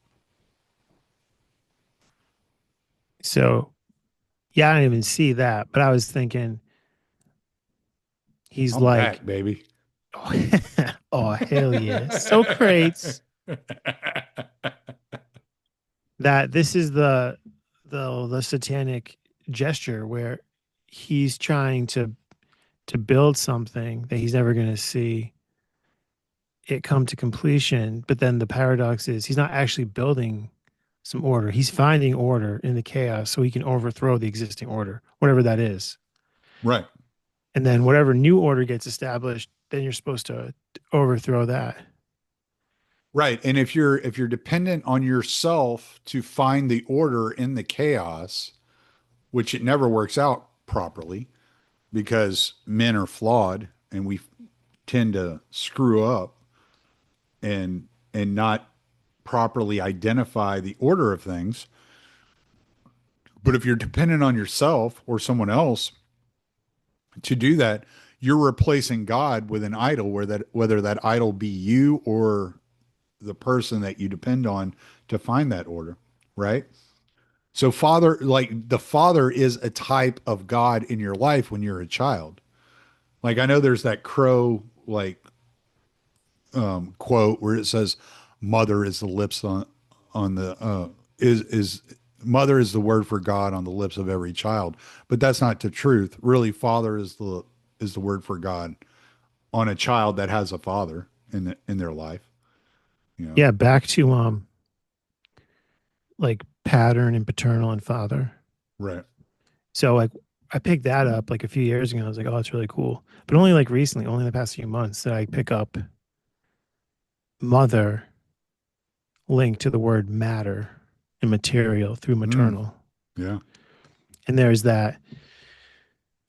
So yeah, I didn't even see that, but I was thinking he's I'm like, back, baby. oh, oh hell yeah, Socrates. That this is the satanic gesture where he's trying to build something that he's never going to see it come to completion. But then the paradox is he's not actually building some order. He's finding order in the chaos so he can overthrow the existing order, whatever that is. Right. And then whatever new order gets established, then you're supposed to overthrow that. Right. And if you're dependent on yourself to find the order in the chaos, which it never works out properly because men are flawed and we tend to screw up and not properly identify the order of things. But if you're dependent on yourself or someone else to do that, you're replacing God with an idol whether that idol be you or the person that you depend on to find that order, right? So father, like the father is a type of God in your life when you're a child. Like I know there's that crow like quote where it says mother is the lips on the is mother is the word for God on the lips of every child. But that's not the truth. Really, father is the word for God on a child that has a father in their life, you know. Yeah, back to like pattern and paternal and father. Right. So like I picked that up like a few years ago. I was like, oh, it's really cool. But only like recently, only in the past few months, did I pick up mother linked to the word matter and material through Mm, maternal. yeah. And there's that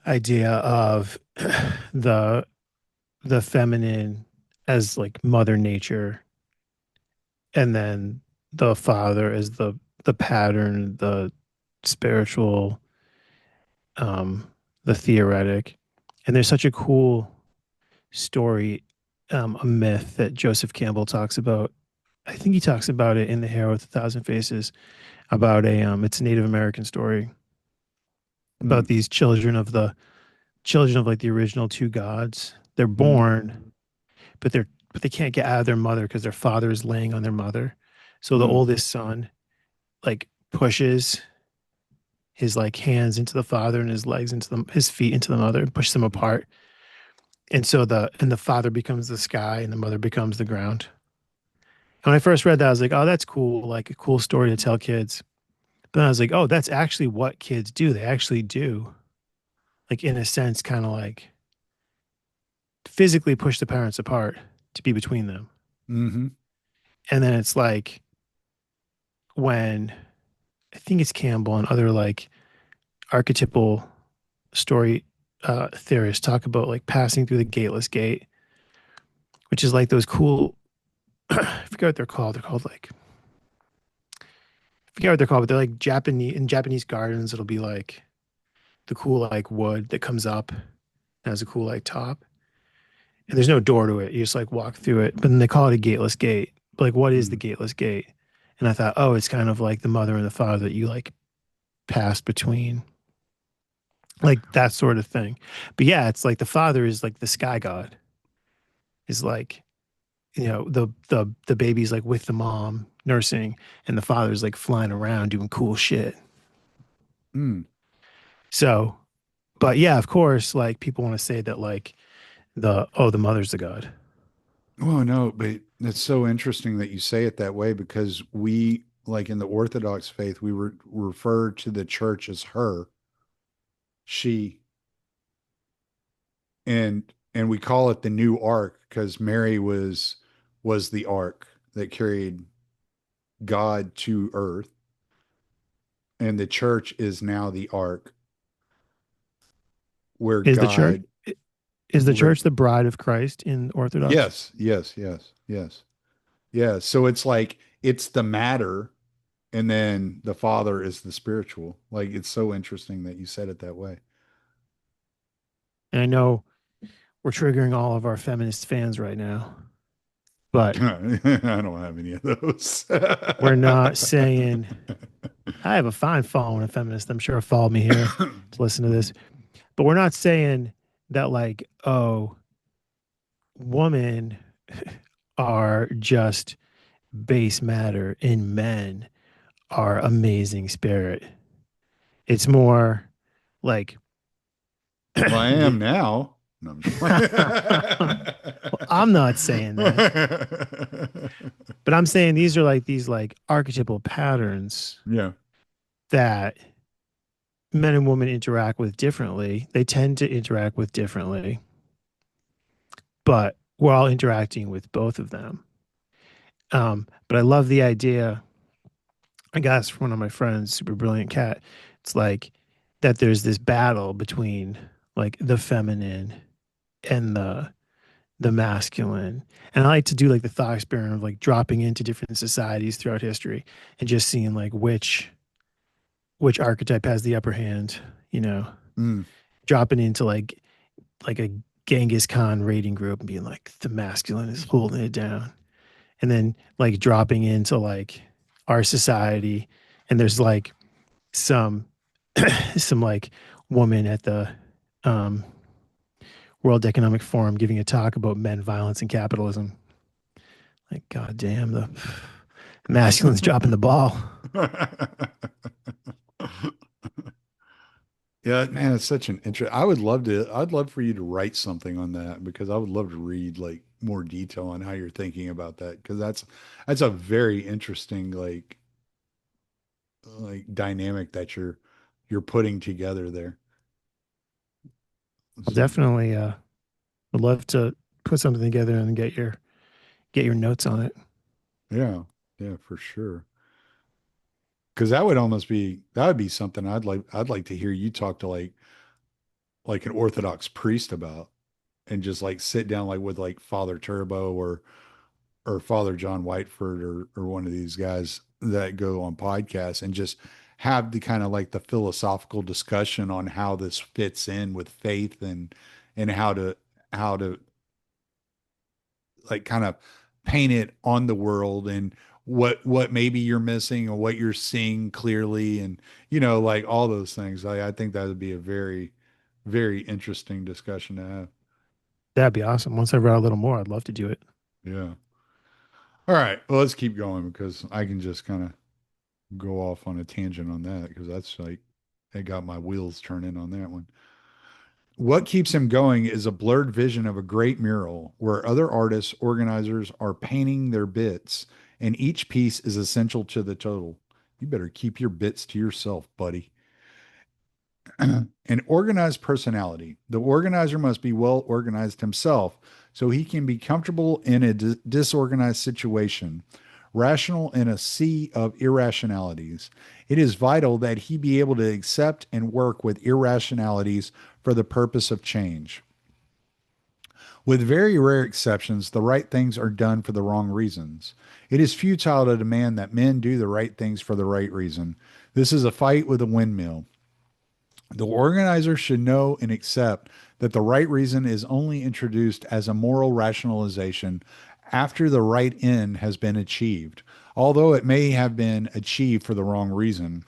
idea of the the feminine as like mother nature, and then the father as the pattern, the spiritual, um, the theoretic. And there's such a cool story, a myth that Joseph Campbell talks about. I think he talks about it in The Hare with a Thousand Faces, about it's a Native American story about Mm, these children of like the original two gods. They're mm, born, but they can't get out of their mother because their father is laying on their mother. So the mm, oldest son like pushes his like hands into the father and his legs into his feet into the mother and pushes them apart. And so the father becomes the sky and the mother becomes the ground. And when I first read that, I was like, oh, that's cool, like a cool story to tell kids. But then I was like, oh, that's actually what kids do. They actually do, like in a sense, kind of like physically push the parents apart to be between them. mm-hmm. And then it's like when I think it's Campbell and other like archetypal story theorists talk about like passing through the gateless gate, which is like those cool, I forget what they're called. They're called like, I forget what they're called, but they're like Japanese, in Japanese gardens, it'll be like the cool like wood that comes up and has a cool like top. And there's no door to it. You just like walk through it. But then they call it a gateless gate. But like, what is the Mm, gateless gate? And I thought, oh, it's kind of like the mother and the father that you like pass between, like that sort of thing. But yeah, it's like the father is like the sky god, is like, the baby's like with the mom nursing, and the father's like flying around doing cool shit. mm. So, but yeah, of course, like people want to say that like the mother's the god. Well, no, but it's so interesting that you say it that way because we, like in the Orthodox faith, we refer to the church as her, she, and we call it the new ark because Mary was the ark that carried God to earth, and the church is now the ark where Is the church God, is the where church the bride of Christ in Orthodox? yes, yes, yes, yes, yes. So it's like it's the matter and then the father is the spiritual. Like it's so interesting that you said it that way. And I know we're triggering all of our feminist fans right now, but I don't have any of those. we're not saying I have a fine following of feminists. I'm sure follow me here to listen to this, but we're not saying that like, oh, women are just base matter and men are amazing spirit. It's more like Well, I am the now. No, I'm just Well, I'm not saying that, but I'm saying these are like these like archetypal patterns yeah. that men and women interact with differently. They tend to interact with differently, but we're all interacting with both of them. But I love the idea. I got this from one of my friends, super brilliant cat. It's like that there's this battle between like the feminine and the masculine. And I like to do like the thought experiment of like dropping into different societies throughout history and just seeing like which archetype has the upper hand, you know, Mm. dropping into like a Genghis Khan raiding group and being like the masculine is holding it down. And then like dropping into like our society and there's like some some like woman at the um World Economic Forum giving a talk about men, violence, and capitalism. Like, goddamn, the masculine's dropping the ball. Yeah, man, it's such an interest. I'd love for you to write something on that because I would love to read like more detail on how you're thinking about that because that's a very interesting like dynamic that you're putting together there. I'll So, definitely would love to put something together and get your notes on it. yeah, yeah, for sure. Because that would be something I'd like to hear you talk to like an Orthodox priest about and just like sit down like with like Father Turbo or Father John Whiteford or one of these guys that go on podcasts and just have the kind of like the philosophical discussion on how this fits in with faith and how to like kind of paint it on the world and what maybe you're missing or what you're seeing clearly and like all those things. I think that would be a very very interesting discussion to have. That'd be awesome. Once I read a little more, I'd love to do it. Yeah. All right. Well, let's keep going because I can just kind of go off on a tangent on that because that's like it got my wheels turning on that one. What keeps him going is a blurred vision of a great mural where other artists, organizers are painting their bits, and each piece is essential to the total. You better keep your bits to yourself, buddy. An organized personality. The organizer must be well organized himself so he can be comfortable in a disorganized situation, rational in a sea of irrationalities. It is vital that he be able to accept and work with irrationalities for the purpose of change. With very rare exceptions, the right things are done for the wrong reasons. It is futile to demand that men do the right things for the right reason. This is a fight with a windmill. The organizer should know and accept that the right reason is only introduced as a moral rationalization after the right end has been achieved, although it may have been achieved for the wrong reason.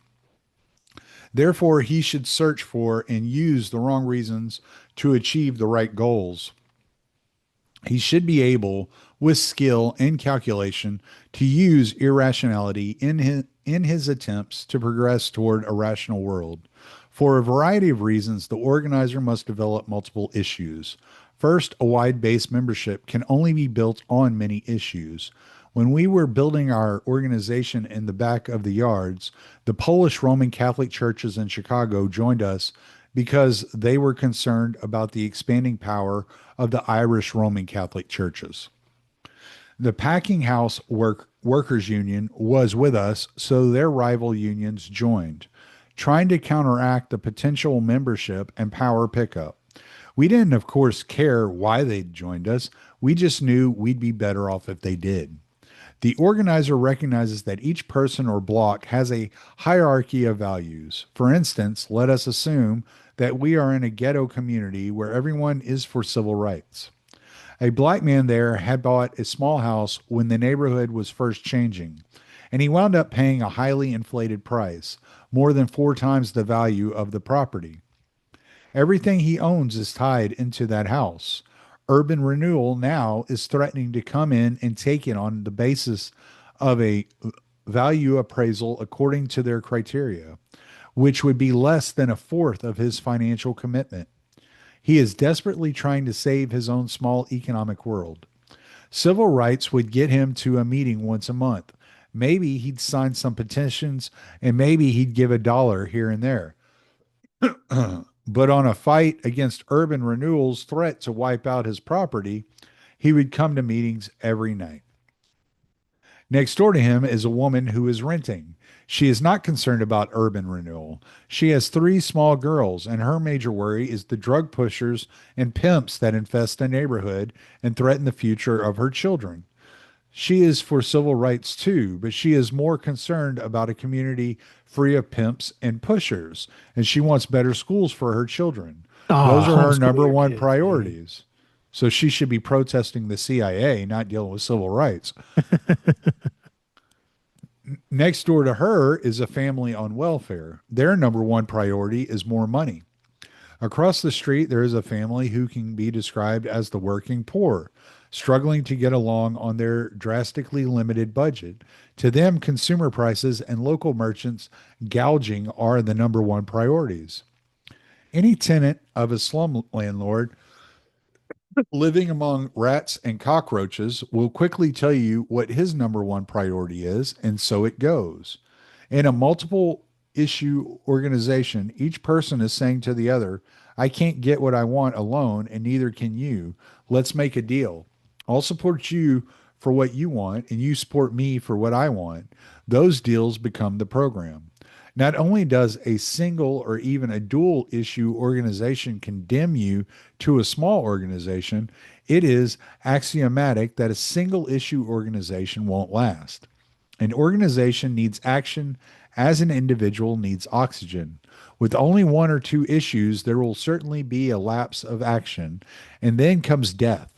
Therefore, he should search for and use the wrong reasons to achieve the right goals. He should be able, with skill and calculation, to use irrationality in his attempts to progress toward a rational world. For a variety of reasons, the organizer must develop multiple issues. First, a wide base membership can only be built on many issues. When we were building our organization in the back of the yards, the Polish Roman Catholic churches in Chicago joined us because they were concerned about the expanding power of the Irish Roman Catholic churches. The Packing House Workers Union was with us, so their rival unions joined, trying to counteract the potential membership and power pickup. We didn't, of course, care why they'd joined us. We just knew we'd be better off if they did. The organizer recognizes that each person or block has a hierarchy of values. For instance, let us assume that we are in a ghetto community where everyone is for civil rights. A black man there had bought a small house when the neighborhood was first changing, and he wound up paying a highly inflated price, more than 4 times the value of the property. Everything he owns is tied into that house. Urban renewal now is threatening to come in and take it on the basis of a value appraisal according to their criteria, which would be less than a fourth of his financial commitment. He is desperately trying to save his own small economic world. Civil rights would get him to a meeting once a month. Maybe he'd sign some petitions and maybe he'd give $1 here and there. But on a fight against urban renewal's threat to wipe out his property, he would come to meetings every night. Next door to him is a woman who is renting. She is not concerned about urban renewal. She has three small girls, and her major worry is the drug pushers and pimps that infest the neighborhood and threaten the future of her children. She is for civil rights too, but she is more concerned about a community free of pimps and pushers, and she wants better schools for her children. Ah, Those are her homeschool number your one kids, priorities. So she should be protesting the CIA, not dealing with civil rights. man. Next door to her is a family on welfare. Their number one priority is more money. Across the street, there is a family who can be described as the working poor, struggling to get along on their drastically limited budget. To them, consumer prices and local merchants gouging are the number one priorities. Any tenant of a slum landlord living among rats and cockroaches will quickly tell you what his number one priority is, and so it goes. In a multiple issue organization, each person is saying to the other, I can't get what I want alone, and neither can you. Let's make a deal. I'll support you for what you want, and you support me for what I want. Those deals become the program. Not only does a single or even a dual issue organization condemn you to a small organization, it is axiomatic that a single issue organization won't last. An organization needs action as an individual needs oxygen. With only one or two issues, there will certainly be a lapse of action, and then comes death.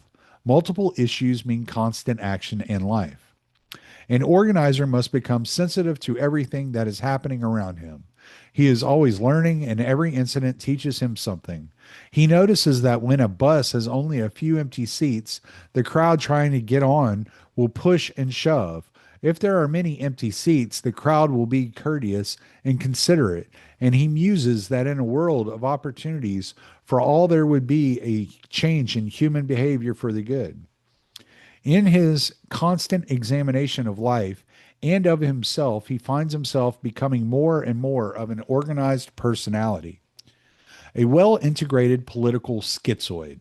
Multiple issues mean constant action and life. An organizer must become sensitive to everything that is happening around him. He is always learning, and every incident teaches him something. He notices that when a bus has only a few empty seats, the crowd trying to get on will push and shove. If there are many empty seats, the crowd will be courteous and considerate, and he muses that in a world of opportunities for all, there would be a change in human behavior for the good. In his constant examination of life and of himself, he finds himself becoming more and more of an organized personality, a well integrated political schizoid.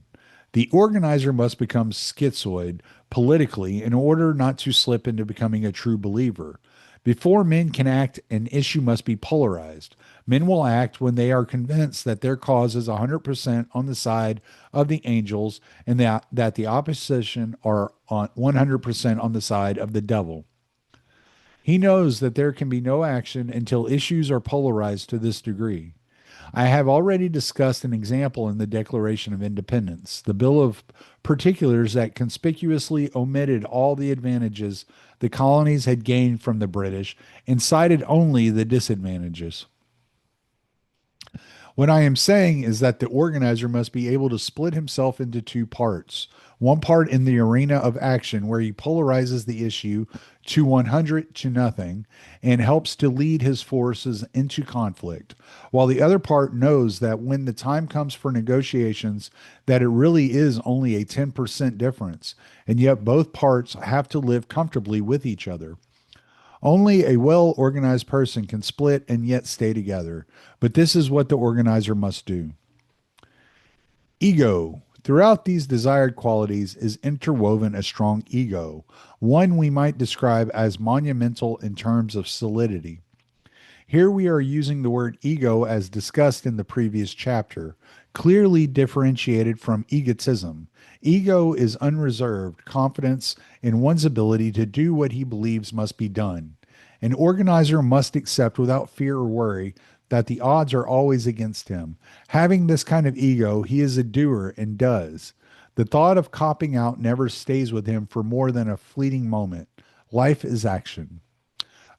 The organizer must become schizoid politically in order not to slip into becoming a true believer. Before men can act, an issue must be polarized. Men will act when they are convinced that their cause is 100% on the side of the angels and that the opposition are on 100% on the side of the devil. He knows that there can be no action until issues are polarized to this degree. I have already discussed an example in the Declaration of Independence, the Bill of Particulars that conspicuously omitted all the advantages the colonies had gained from the British and cited only the disadvantages. What I am saying is that the organizer must be able to split himself into two parts. One part in the arena of action where he polarizes the issue to 100 to nothing and helps to lead his forces into conflict, while the other part knows that when the time comes for negotiations that it really is only a 10% difference, and yet both parts have to live comfortably with each other. Only a well organized person can split and yet stay together. But this is what the organizer must do. Ego. Throughout these desired qualities is interwoven a strong ego, one we might describe as monumental in terms of solidity. Here we are using the word ego as discussed in the previous chapter, clearly differentiated from egotism. Ego is unreserved confidence in one's ability to do what he believes must be done. An organizer must accept without fear or worry that the odds are always against him. Having this kind of ego, he is a doer and does. The thought of copping out never stays with him for more than a fleeting moment. Life is action.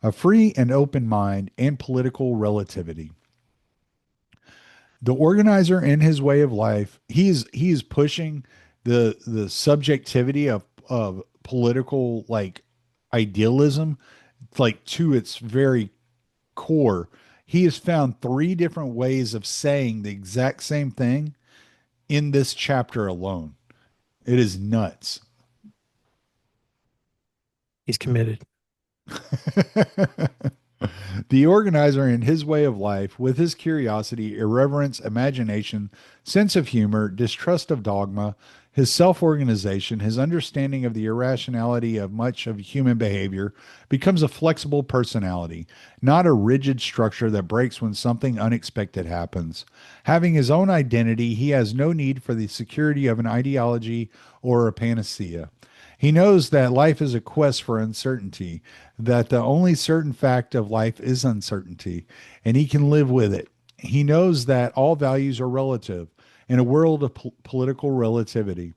A free and open mind and political relativity. The organizer in his way of life, he is pushing the subjectivity of political like idealism like to its very core. He has found three different ways of saying the exact same thing in this chapter alone. It is nuts. He's committed. The organizer, in his way of life, with his curiosity, irreverence, imagination, sense of humor, distrust of dogma, his self organization, his understanding of the irrationality of much of human behavior, becomes a flexible personality, not a rigid structure that breaks when something unexpected happens. Having his own identity, he has no need for the security of an ideology or a panacea. He knows that life is a quest for uncertainty, that the only certain fact of life is uncertainty, and he can live with it. He knows that all values are relative in a world of political relativity.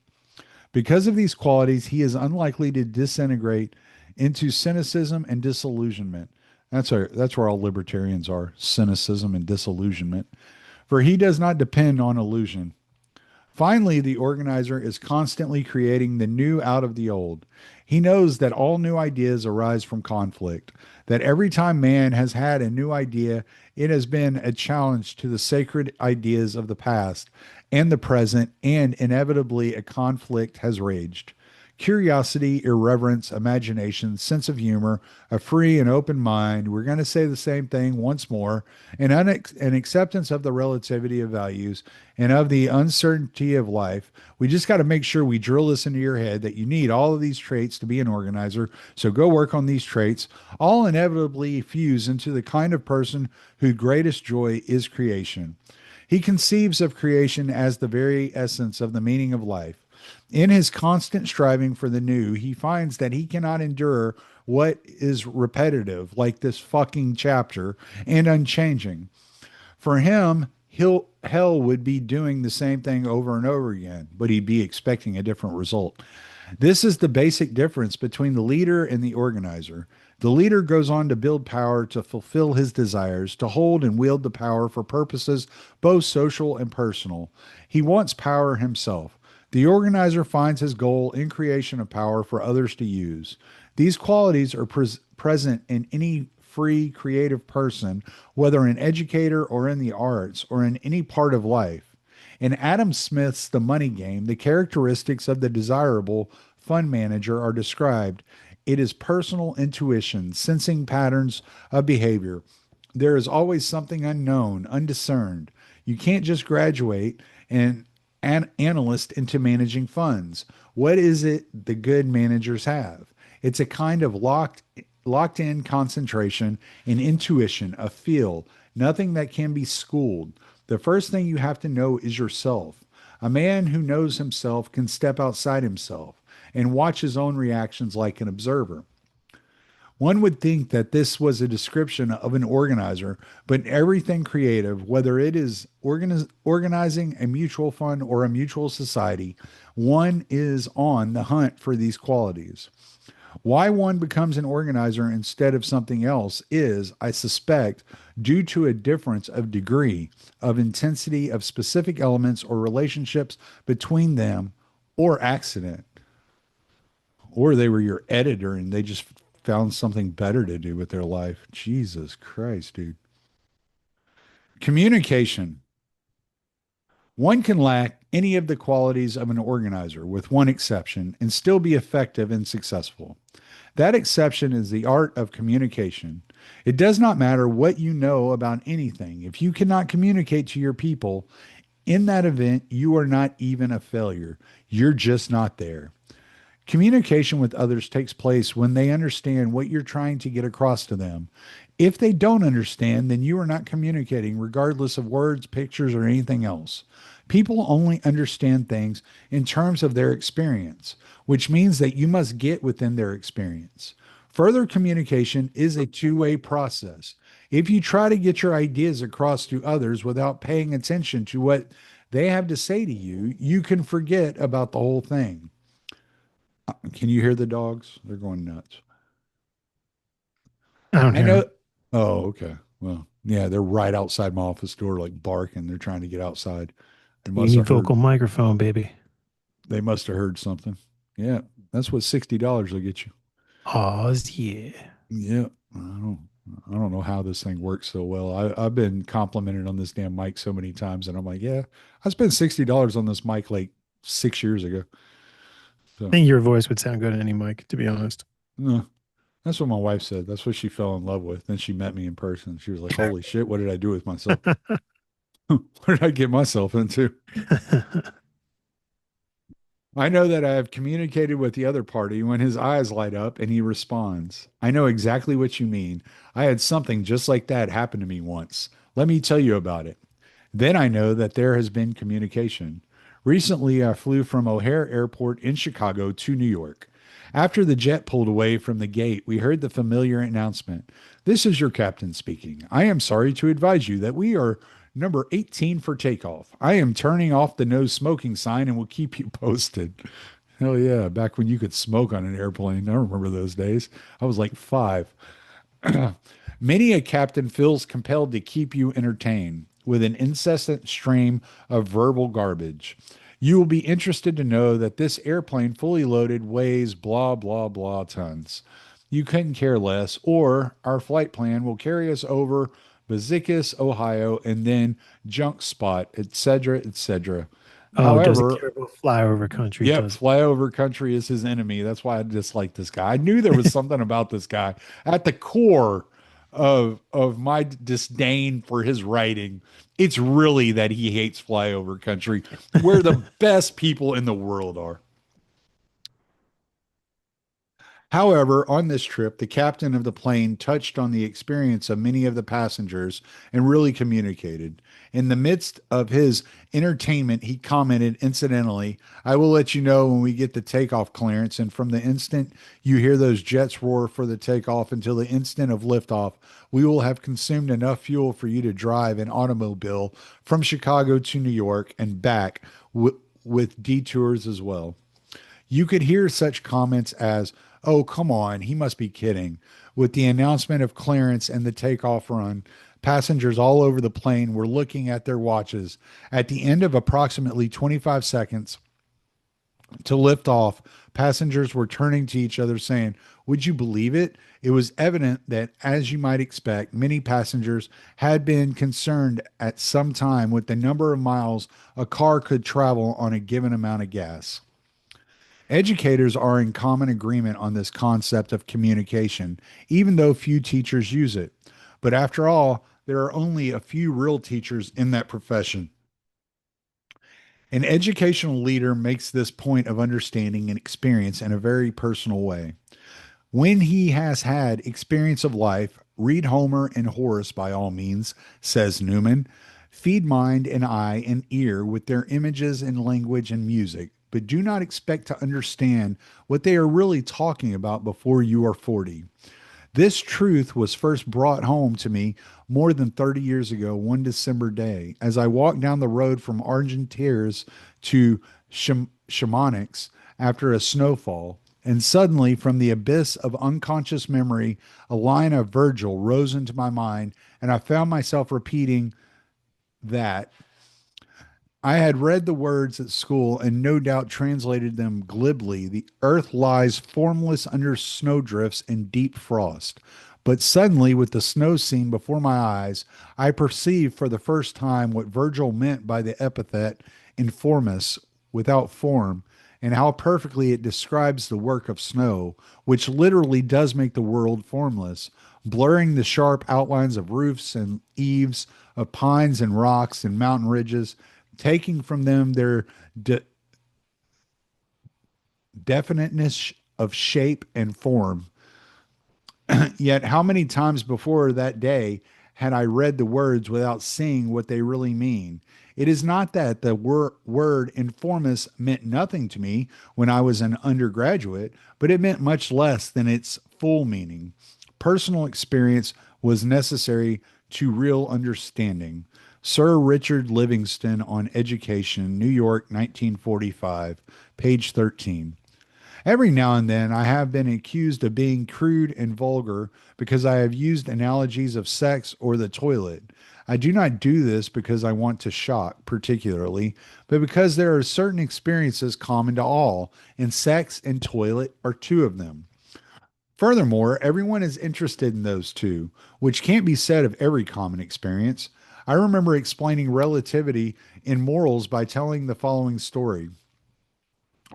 Because of these qualities, he is unlikely to disintegrate into cynicism and disillusionment. That's where all libertarians are, cynicism and disillusionment. For he does not depend on illusion. Finally, the organizer is constantly creating the new out of the old. He knows that all new ideas arise from conflict, that every time man has had a new idea, it has been a challenge to the sacred ideas of the past and the present, and inevitably a conflict has raged. Curiosity, irreverence, imagination, sense of humor, a free and open mind. We're going to say the same thing once more. An acceptance of the relativity of values and of the uncertainty of life. We just got to make sure we drill this into your head that you need all of these traits to be an organizer. So go work on these traits. All inevitably fuse into the kind of person whose greatest joy is creation. He conceives of creation as the very essence of the meaning of life. In his constant striving for the new, he finds that he cannot endure what is repetitive, like this fucking chapter, and unchanging. For him, hell would be doing the same thing over and over again, but he'd be expecting a different result. This is the basic difference between the leader and the organizer. The leader goes on to build power to fulfill his desires, to hold and wield the power for purposes both social and personal. He wants power himself. The organizer finds his goal in creation of power for others to use. These qualities are present in any free, creative person, whether an educator or in the arts or in any part of life. In Adam Smith's The Money Game, the characteristics of the desirable fund manager are described. It is personal intuition, sensing patterns of behavior. There is always something unknown, undiscerned. You can't just graduate an analyst into managing funds. What is it the good managers have? It's a kind of locked in concentration and intuition, a feel, nothing that can be schooled. The first thing you have to know is yourself. A man who knows himself can step outside himself and watch his own reactions like an observer. One would think that this was a description of an organizer, but everything creative, whether it is organizing a mutual fund or a mutual society, one is on the hunt for these qualities. Why one becomes an organizer instead of something else is, I suspect, due to a difference of degree, of intensity of specific elements or relationships between them, or accident. Or they were your editor and they just found something better to do with their life. Jesus Christ, dude. Communication. One can lack any of the qualities of an organizer, with one exception, and still be effective and successful. That exception is the art of communication. It does not matter what you know about anything. If you cannot communicate to your people, in that event, you are not even a failure. You're just not there. Communication with others takes place when they understand what you're trying to get across to them. If they don't understand, then you are not communicating, regardless of words, pictures, or anything else. People only understand things in terms of their experience, which means that you must get within their experience. Further communication is a two-way process. If you try to get your ideas across to others without paying attention to what they have to say to you, you can forget about the whole thing. Can you hear the dogs? They're going nuts. I don't I hear know. him. Oh, okay. Well, yeah, they're right outside my office door, like barking. They're trying to get outside. They You must need have heard. vocal microphone, baby. They must have heard something. Yeah, that's what $60 will get you. Oh, yeah. Yeah, I don't. I don't know how this thing works so well. I've been complimented on this damn mic so many times, and I'm like, yeah, I spent $60 on this mic like 6 years ago. I So, think your voice would sound good on any mic, to be honest. uh, that's what my wife said. That's what she fell in love with. Then she met me in person. She was like, holy shit, what did I do with myself? What did I get myself into? I know that I have communicated with the other party when his eyes light up and he responds. I know exactly what you mean. I had something just like that happen to me once. Let me tell you about it. Then I know that there has been communication. Recently, I flew from O'Hare Airport in Chicago to New York. After the jet pulled away from the gate, we heard the familiar announcement. This is your captain speaking. I am sorry to advise you that we are number 18 for takeoff. I am turning off the no smoking sign and will keep you posted. Hell yeah, back when you could smoke on an airplane. I remember those days. I was like 5. Many a captain feels compelled to keep you entertained with an incessant stream of verbal garbage. You will be interested to know that this airplane, fully loaded, weighs blah, blah, blah tons. You couldn't care less, or our flight plan will carry us over Bezikus, Ohio, and then Junk Spot, etc., etc. Oh, doesn't However, care about flyover country, yep, does flyover country is his enemy. That's why I dislike this guy. I knew there was something about this guy at the core of my disdain for his writing. It's really that he hates flyover country, where the best people in the world are. However, on this trip, the captain of the plane touched on the experience of many of the passengers and really communicated. In the midst of his entertainment, he commented incidentally, I will let you know when we get the takeoff clearance. And from the instant you hear those jets roar for the takeoff until the instant of liftoff, we will have consumed enough fuel for you to drive an automobile from Chicago to New York and back with detours as well. You could hear such comments as, oh, come on, he must be kidding. With the announcement of clearance and the takeoff run, passengers all over the plane were looking at their watches. At the end of approximately 25 seconds to lift off, passengers were turning to each other saying, would you believe it? It was evident that, as you might expect, many passengers had been concerned at some time with the number of miles a car could travel on a given amount of gas. Educators are in common agreement on this concept of communication, even though few teachers use it. But after all, there are only a few real teachers in that profession. An educational leader makes this point of understanding and experience in a very personal way. When he has had experience of life, read Homer and Horace by all means, says Newman. Feed mind and eye and ear with their images and language and music, but do not expect to understand what they are really talking about before you are 40. This truth was first brought home to me more than 30 years ago, one December day, as I walked down the road from Argentiers to Shamanics after a snowfall. And suddenly, from the abyss of unconscious memory, a line of Virgil rose into my mind, and I found myself repeating that I had read the words at school and no doubt translated them glibly. The earth lies formless under snowdrifts and deep frost. But suddenly, with the snow scene before my eyes, I perceived for the first time what Virgil meant by the epithet informis, without form, and how perfectly it describes the work of snow, which literally does make the world formless, blurring the sharp outlines of roofs and eaves, of pines and rocks and mountain ridges, taking from them their definiteness of shape and form. Yet, how many times before that day had I read the words without seeing what they really mean? It is not that the word informis meant nothing to me when I was an undergraduate, but it meant much less than its full meaning. Personal experience was necessary to real understanding. Sir Richard Livingston on Education, New York, 1945, page 13. Every now and then I have been accused of being crude and vulgar because I have used analogies of sex or the toilet. I do not do this because I want to shock particularly, but because there are certain experiences common to all, and sex and toilet are two of them. Furthermore, everyone is interested in those two, which can't be said of every common experience. I remember explaining relativity in morals by telling the following story.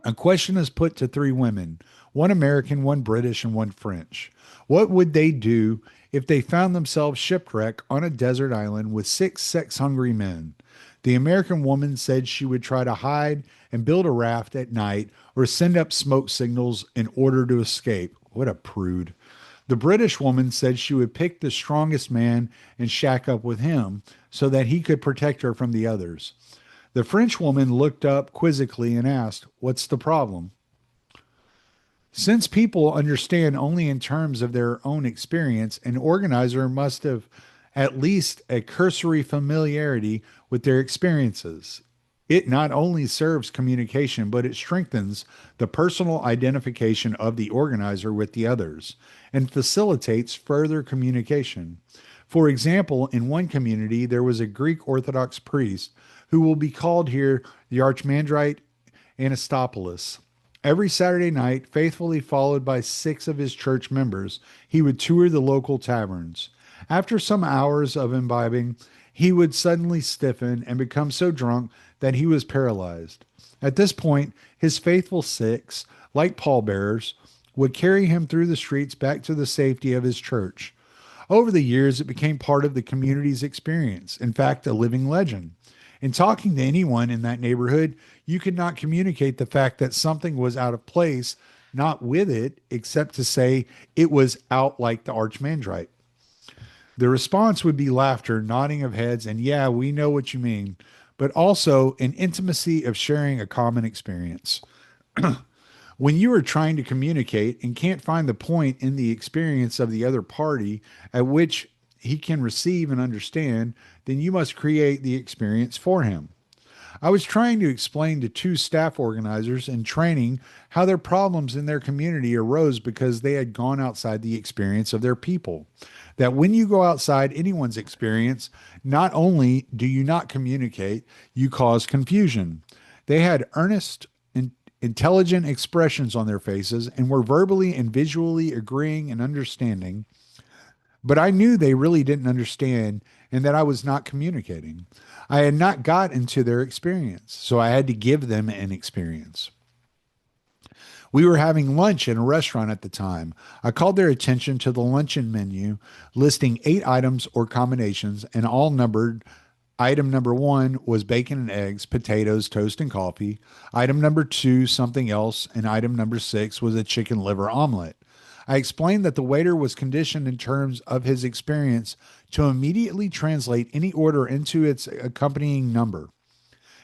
A question is put to three women, one American, one British, and one French. What would they do if they found themselves shipwrecked on a desert island with six sex hungry men? The American woman said she would try to hide and build a raft at night or send up smoke signals in order to escape. What a prude. The British woman said she would pick the strongest man and shack up with him so that he could protect her from the others. The French woman looked up quizzically and asked, "What's the problem?" Since people understand only in terms of their own experience, an organizer must have at least a cursory familiarity with their experiences. It not only serves communication, but it strengthens the personal identification of the organizer with the others and facilitates further communication. For example, in one community, there was a Greek Orthodox priest who will be called here the Archimandrite Anastopoulos. Every Saturday night, faithfully followed by six of his church members, he would tour the local taverns. After some hours of imbibing, he would suddenly stiffen and become so drunk that he was paralyzed. At this point, his faithful six, like pallbearers, would carry him through the streets back to the safety of his church. Over the years, it became part of the community's experience, in fact, a living legend. In talking to anyone in that neighborhood, you could not communicate the fact that something was out of place, not with it, except to say it was out like the Archimandrite. The response would be laughter, nodding of heads, and yeah, we know what you mean, but also an intimacy of sharing a common experience. When you are trying to communicate and can't find the point in the experience of the other party at which he can receive and understand, then you must create the experience for him. I was trying to explain to two staff organizers in training how their problems in their community arose because they had gone outside the experience of their people. That when you go outside anyone's experience, not only do you not communicate, you cause confusion. They had earnest, intelligent expressions on their faces and were verbally and visually agreeing and understanding, but I knew they really didn't understand and that I was not communicating. I had not got into their experience, so I had to give them an experience. We were having lunch in a restaurant at the time. I called their attention to the luncheon menu, listing 8 items or combinations, and all numbered. Item number one was bacon and eggs, potatoes, toast, and coffee. Item number two, something else. And item number six was a chicken liver omelet. I explained that the waiter was conditioned in terms of his experience to immediately translate any order into its accompanying number.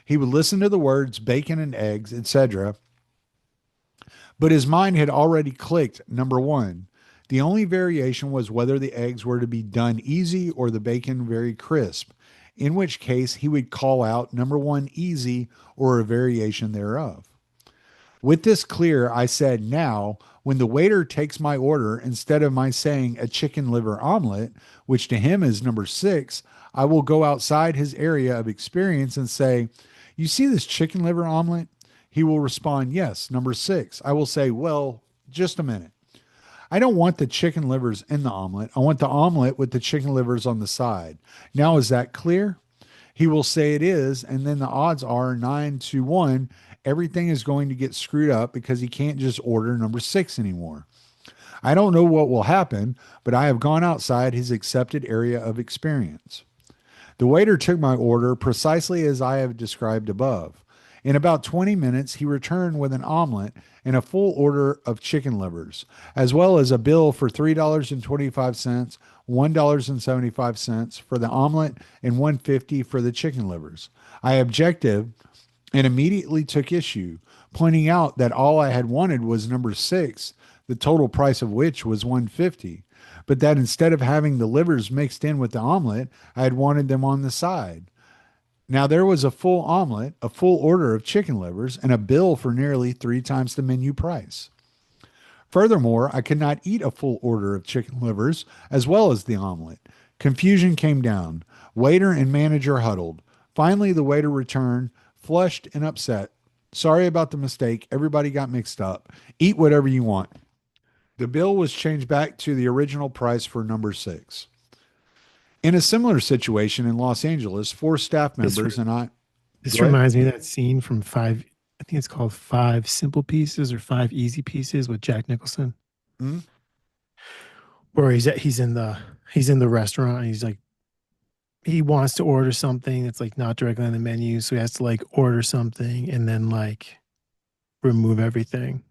He would listen to the words bacon and eggs, etc., but his mind had already clicked number one. The only variation was whether the eggs were to be done easy or the bacon very crisp, in which case he would call out number one easy or a variation thereof. With this clear, I said, now, when the waiter takes my order, instead of my saying a chicken liver omelet, which to him is number six, I will go outside his area of experience and say, "You see this chicken liver omelet?" He will respond, "Yes, number six." I will say, "Well, just a minute. I don't want the chicken livers in the omelet. I want the omelet with the chicken livers on the side. Now, is that clear?" He will say it is, and then the odds are 9-1. Everything is going to get screwed up because he can't just order number six anymore. I don't know what will happen, but I have gone outside his accepted area of experience. The waiter took my order precisely as I have described above. In about 20 minutes, he returned with an omelet and a full order of chicken livers, as well as a bill for $3.25, $1.75 for the omelet, and $1.50 for the chicken livers. I objected and immediately took issue, pointing out that all I had wanted was number six, the total price of which was $1.50, but that instead of having the livers mixed in with the omelet, I had wanted them on the side. Now there was a full omelet, a full order of chicken livers, and a bill for nearly 3 times the menu price. Furthermore, I could not eat a full order of chicken livers as well as the omelet. Confusion came down. Waiter and manager huddled. Finally, the waiter returned, flushed and upset. "Sorry about the mistake. Everybody got mixed up. Eat whatever you want." The bill was changed back to the original price for number six. In a similar situation in Los Angeles, four staff This members and I this go ahead. reminds me of that scene from Five. I think it's called Five Simple Pieces or Five Easy Pieces with Jack Nicholson, Hmm? where he's in the restaurant and he's like he wants to order something that's like not directly on the menu, so he has to like order something and then like remove everything,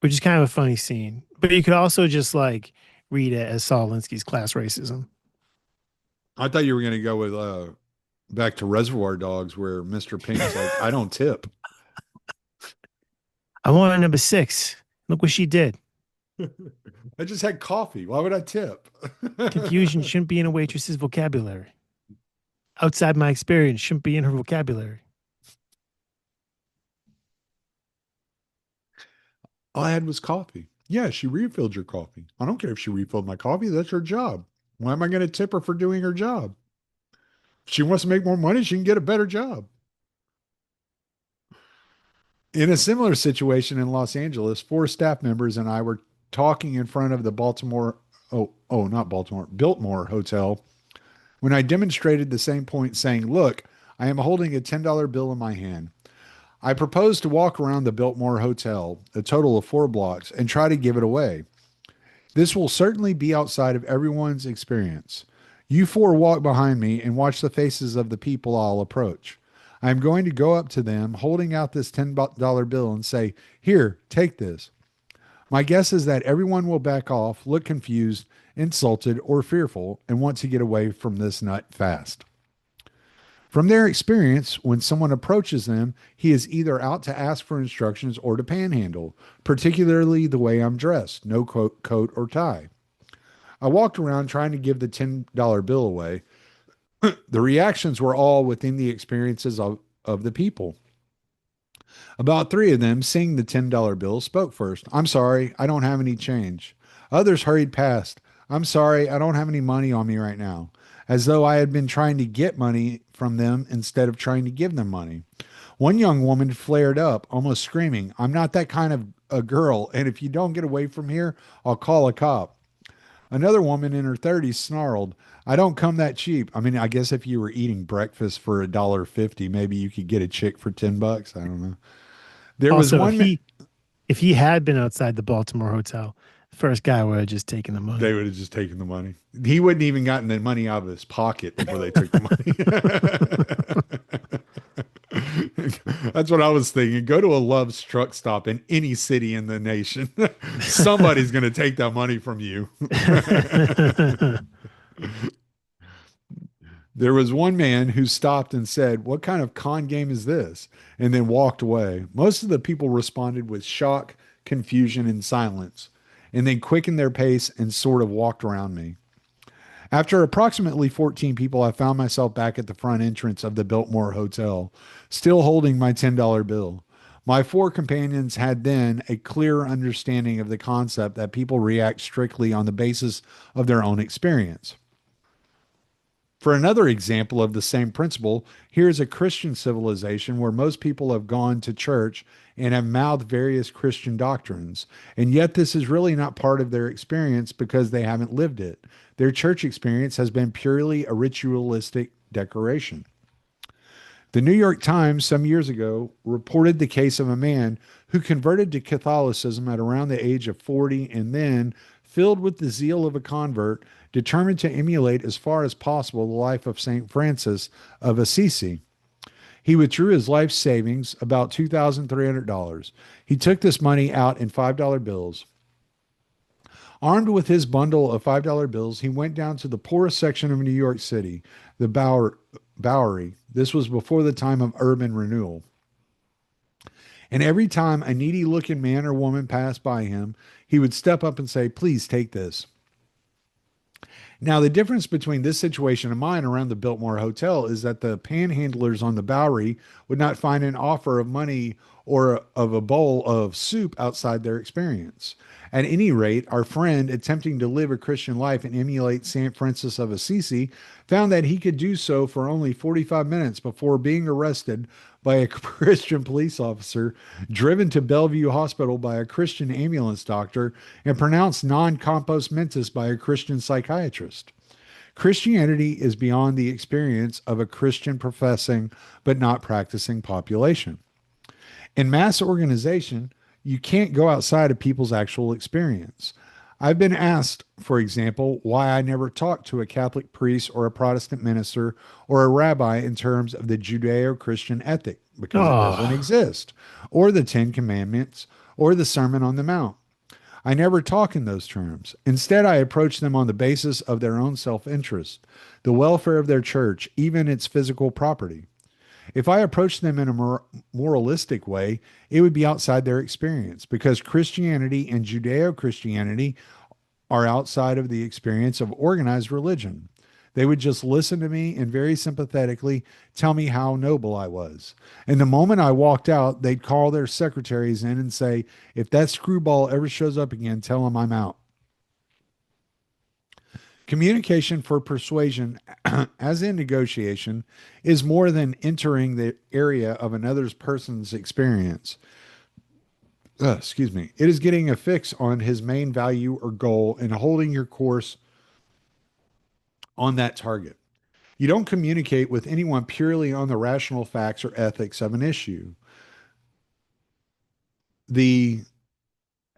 which is kind of a funny scene. But you could also just like read it as Saul Alinsky's class racism. I thought you were going to go with back to Reservoir Dogs, where Mr. Pink's like, I don't tip. I want a number six. Look what she did. I just had coffee. Why would I tip? Confusion shouldn't be in a waitress's vocabulary. Outside my experience, shouldn't be in her vocabulary. All I had was coffee. Yeah, she refilled your coffee. I don't care if she refilled my coffee. That's her job. Why am I going to tip her for doing her job? If she wants to make more money, she can get a better job. In a similar situation in Los Angeles, four staff members and I were talking in front of the not Baltimore, Biltmore Hotel when I demonstrated the same point, saying, "Look, I am holding a $10 bill in my hand. I propose to walk around the Biltmore Hotel, a total of 4 blocks, and try to give it away. This will certainly be outside of everyone's experience. You four walk behind me and watch the faces of the people I'll approach. I am going to go up to them, holding out this $10 bill, and say, 'Here, take this.' My guess is that everyone will back off, look confused, insulted, or fearful, and want to get away from this nut fast. From their experience, when someone approaches them, he is either out to ask for instructions or to panhandle, particularly the way I'm dressed, no coat or tie. I walked around trying to give the $10 bill away. The reactions were all within the experiences of the people. About three of them, seeing the $10 bill, spoke first. 'I'm sorry, I don't have any change.' Others hurried past. 'I'm sorry, I don't have any money on me right now,' as though I had been trying to get money from them instead of trying to give them money. One young woman flared up, almost screaming, 'I'm not that kind of a girl, and if you don't get away from here, I'll call a cop.' Another woman in her 30s snarled, 'I don't come that cheap.' I mean, I guess if you were eating breakfast for $1.50, maybe you could get a chick for $10. I don't know. There was Also, one ma- if he had been outside the Baltimore hotel, the first guy would have just taken the They money. would have just taken the money. He wouldn't even gotten the money out of his pocket before they took the money. That's what I was thinking. Go to a Love's truck stop in any city in the nation. Somebody's going to take that money from you. There was one man who stopped and said, "What kind of con game is this?" and then walked away. Most of the people responded with shock, confusion, and silence, and then quickened their pace and sort of walked around me. After approximately 14 people, I found myself back at the front entrance of the Biltmore Hotel, still holding my $10 bill. My four companions had then a clear understanding of the concept that people react strictly on the basis of their own experience. For another example of the same principle, here's a Christian civilization where most people have gone to church and have mouthed various Christian doctrines, and yet this is really not part of their experience because they haven't lived it. Their church experience has been purely a ritualistic decoration. The New York Times some years ago reported the case of a man who converted to Catholicism at around the age of 40 and then, filled with the zeal of a convert, determined to emulate as far as possible the life of St. Francis of Assisi. He withdrew his life savings, about $2,300. He took this money out in $5 bills. Armed with his bundle of $5 bills, he went down to the poorest section of New York City, the Bowery. This was before the time of urban renewal. And every time a needy looking man or woman passed by him, he would step up and say, "Please take this." Now, the difference between this situation and mine around the Biltmore Hotel is that the panhandlers on the Bowery would not find an offer of money or of a bowl of soup outside their experience. At any rate, our friend, attempting to live a Christian life and emulate St. Francis of Assisi, found that he could do so for only 45 minutes before being arrested by a Christian police officer, driven to Bellevue Hospital by a Christian ambulance doctor, and pronounced non compos mentis by a Christian psychiatrist. Christianity is beyond the experience of a Christian professing but not practicing population. In mass organization, you can't go outside of people's actual experience. I've been asked, for example, why I never talked to a Catholic priest or a Protestant minister or a rabbi in terms of the Judeo Christian ethic, because it doesn't Oh, exist, or the Ten Commandments, or the Sermon on the Mount. I never talk in those terms. Instead, I approach them on the basis of their own self interest, the welfare of their church, even its physical property. If I approached them in a moralistic way, it would be outside their experience because Christianity and Judeo Christianity are outside of the experience of organized religion. They would just listen to me and very sympathetically tell me how noble I was. And the moment I walked out, they'd call their secretaries in and say, if that screwball ever shows up again, tell him I'm out. Communication for persuasion, as in negotiation, is more than entering the area of another person's experience. Excuse me. It is getting a fix on his main value or goal and holding your course on that target. You don't communicate with anyone purely on the rational facts or ethics of an issue. The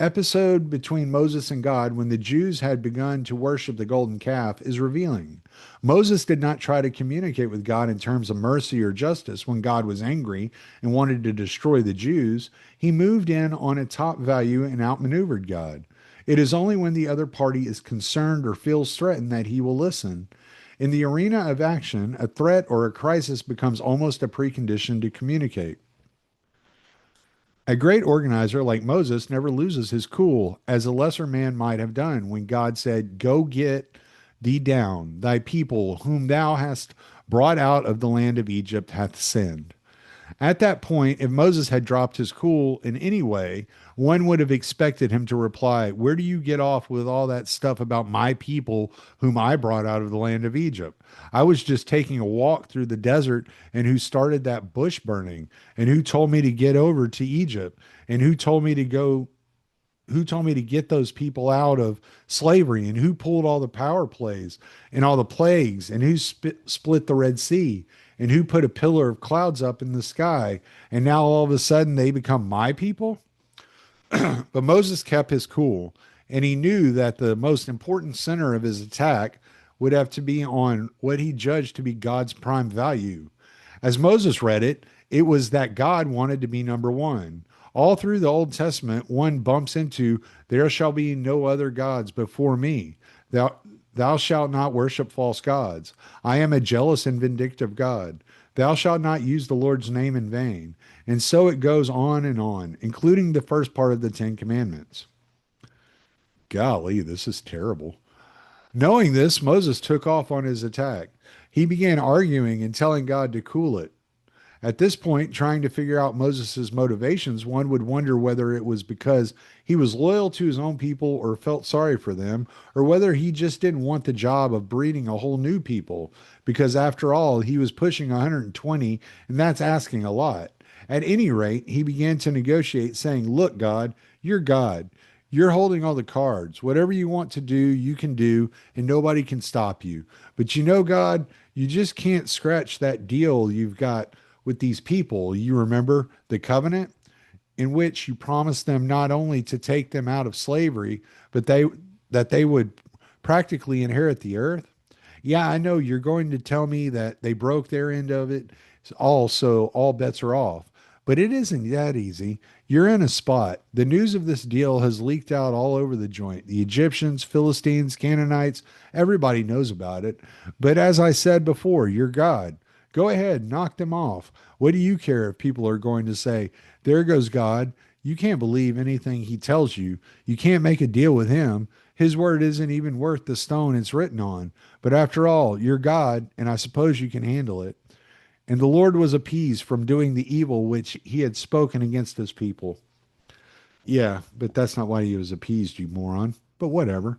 episode between Moses and God when the Jews had begun to worship the golden calf is revealing. Moses did not try to communicate with God in terms of mercy or justice when God was angry and wanted to destroy the Jews. He moved in on a top value and outmaneuvered God. It is only when the other party is concerned or feels threatened that he will listen. In the arena of action, a threat or a crisis becomes almost a precondition to communicate. A great organizer like Moses never loses his cool, as a lesser man might have done when God said, go get thee down, thy people, whom thou hast brought out of the land of Egypt, hath sinned. At that point, if Moses had dropped his cool in any way, one would have expected him to reply, where do you get off with all that stuff about my people whom I brought out of the land of Egypt? I was just taking a walk through the desert, and who started that bush burning, and who told me to get over to Egypt, and who told me to get those people out of slavery, and who pulled all the power plays and all the plagues, and who split the Red Sea, and who put a pillar of clouds up in the sky, and now all of a sudden they become my people? But Moses kept his cool, and he knew that the most important center of his attack would have to be on what he judged to be God's prime value. As Moses read it, it was that God wanted to be number one. All through the Old Testament, one bumps into, there shall be no other gods before me. Thou shalt not worship false gods. I am a jealous and vindictive God. Thou shalt not use the Lord's name in vain. And so it goes on, including the first part of the Ten Commandments. Golly, this is terrible. Knowing this, Moses took off on his attack. He began arguing and telling God to cool it. At this point, trying to figure out Moses' motivations, one would wonder whether it was because he was loyal to his own people or felt sorry for them, or whether he just didn't want the job of breeding a whole new people, because after all, he was pushing 120, and that's asking a lot. At any rate, he began to negotiate, saying, look, God, you're God. You're holding all the cards. Whatever you want to do, you can do, and nobody can stop you. But you know, God, you just can't scratch that deal you've got with these people. You remember the covenant in which you promised them not only to take them out of slavery, but that they would practically inherit the earth. Yeah, I know you're going to tell me that they broke their end of it, so all bets are off. But it isn't that easy. You're in a spot. The news of this deal has leaked out all over the joint. The Egyptians, Philistines, Canaanites, everybody knows about it. But as I said before, you're God. Go ahead, knock them off. What do you care if people are going to say, there goes God? You can't believe anything he tells you. You can't make a deal with him. His word isn't even worth the stone it's written on. But after all, you're God, and I suppose you can handle it. And the Lord was appeased from doing the evil which he had spoken against his people. Yeah, but that's not why he was appeased, you moron. But whatever.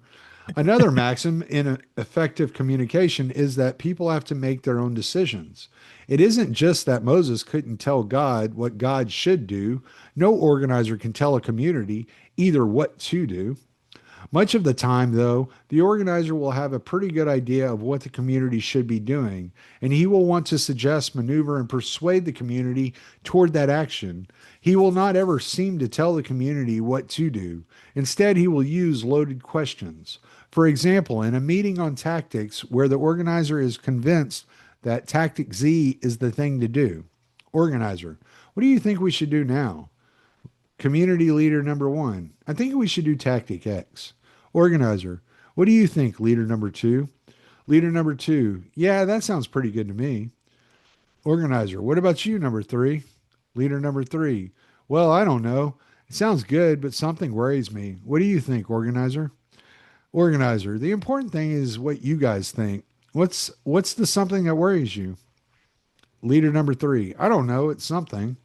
Another maxim in effective communication is that people have to make their own decisions. It isn't just that Moses couldn't tell God what God should do. No organizer can tell a community either what to do. Much of the time, though, the organizer will have a pretty good idea of what the community should be doing, and he will want to suggest, maneuver, and persuade the community toward that action. He will not ever seem to tell the community what to do. Instead, he will use loaded questions. For example, in a meeting on tactics where the organizer is convinced that tactic Z is the thing to do. Organizer, what do you think we should do now? Community leader number one, I think we should do tactic X. Organizer, what do you think, leader number two? Leader number two, yeah, that sounds pretty good to me. Organizer, what about you, number three? Leader number three, well, I don't know. It sounds good, but something worries me. What do you think, organizer? Organizer, the important thing is what you guys think. What's the something that worries you? Leader number three, I don't know. It's something.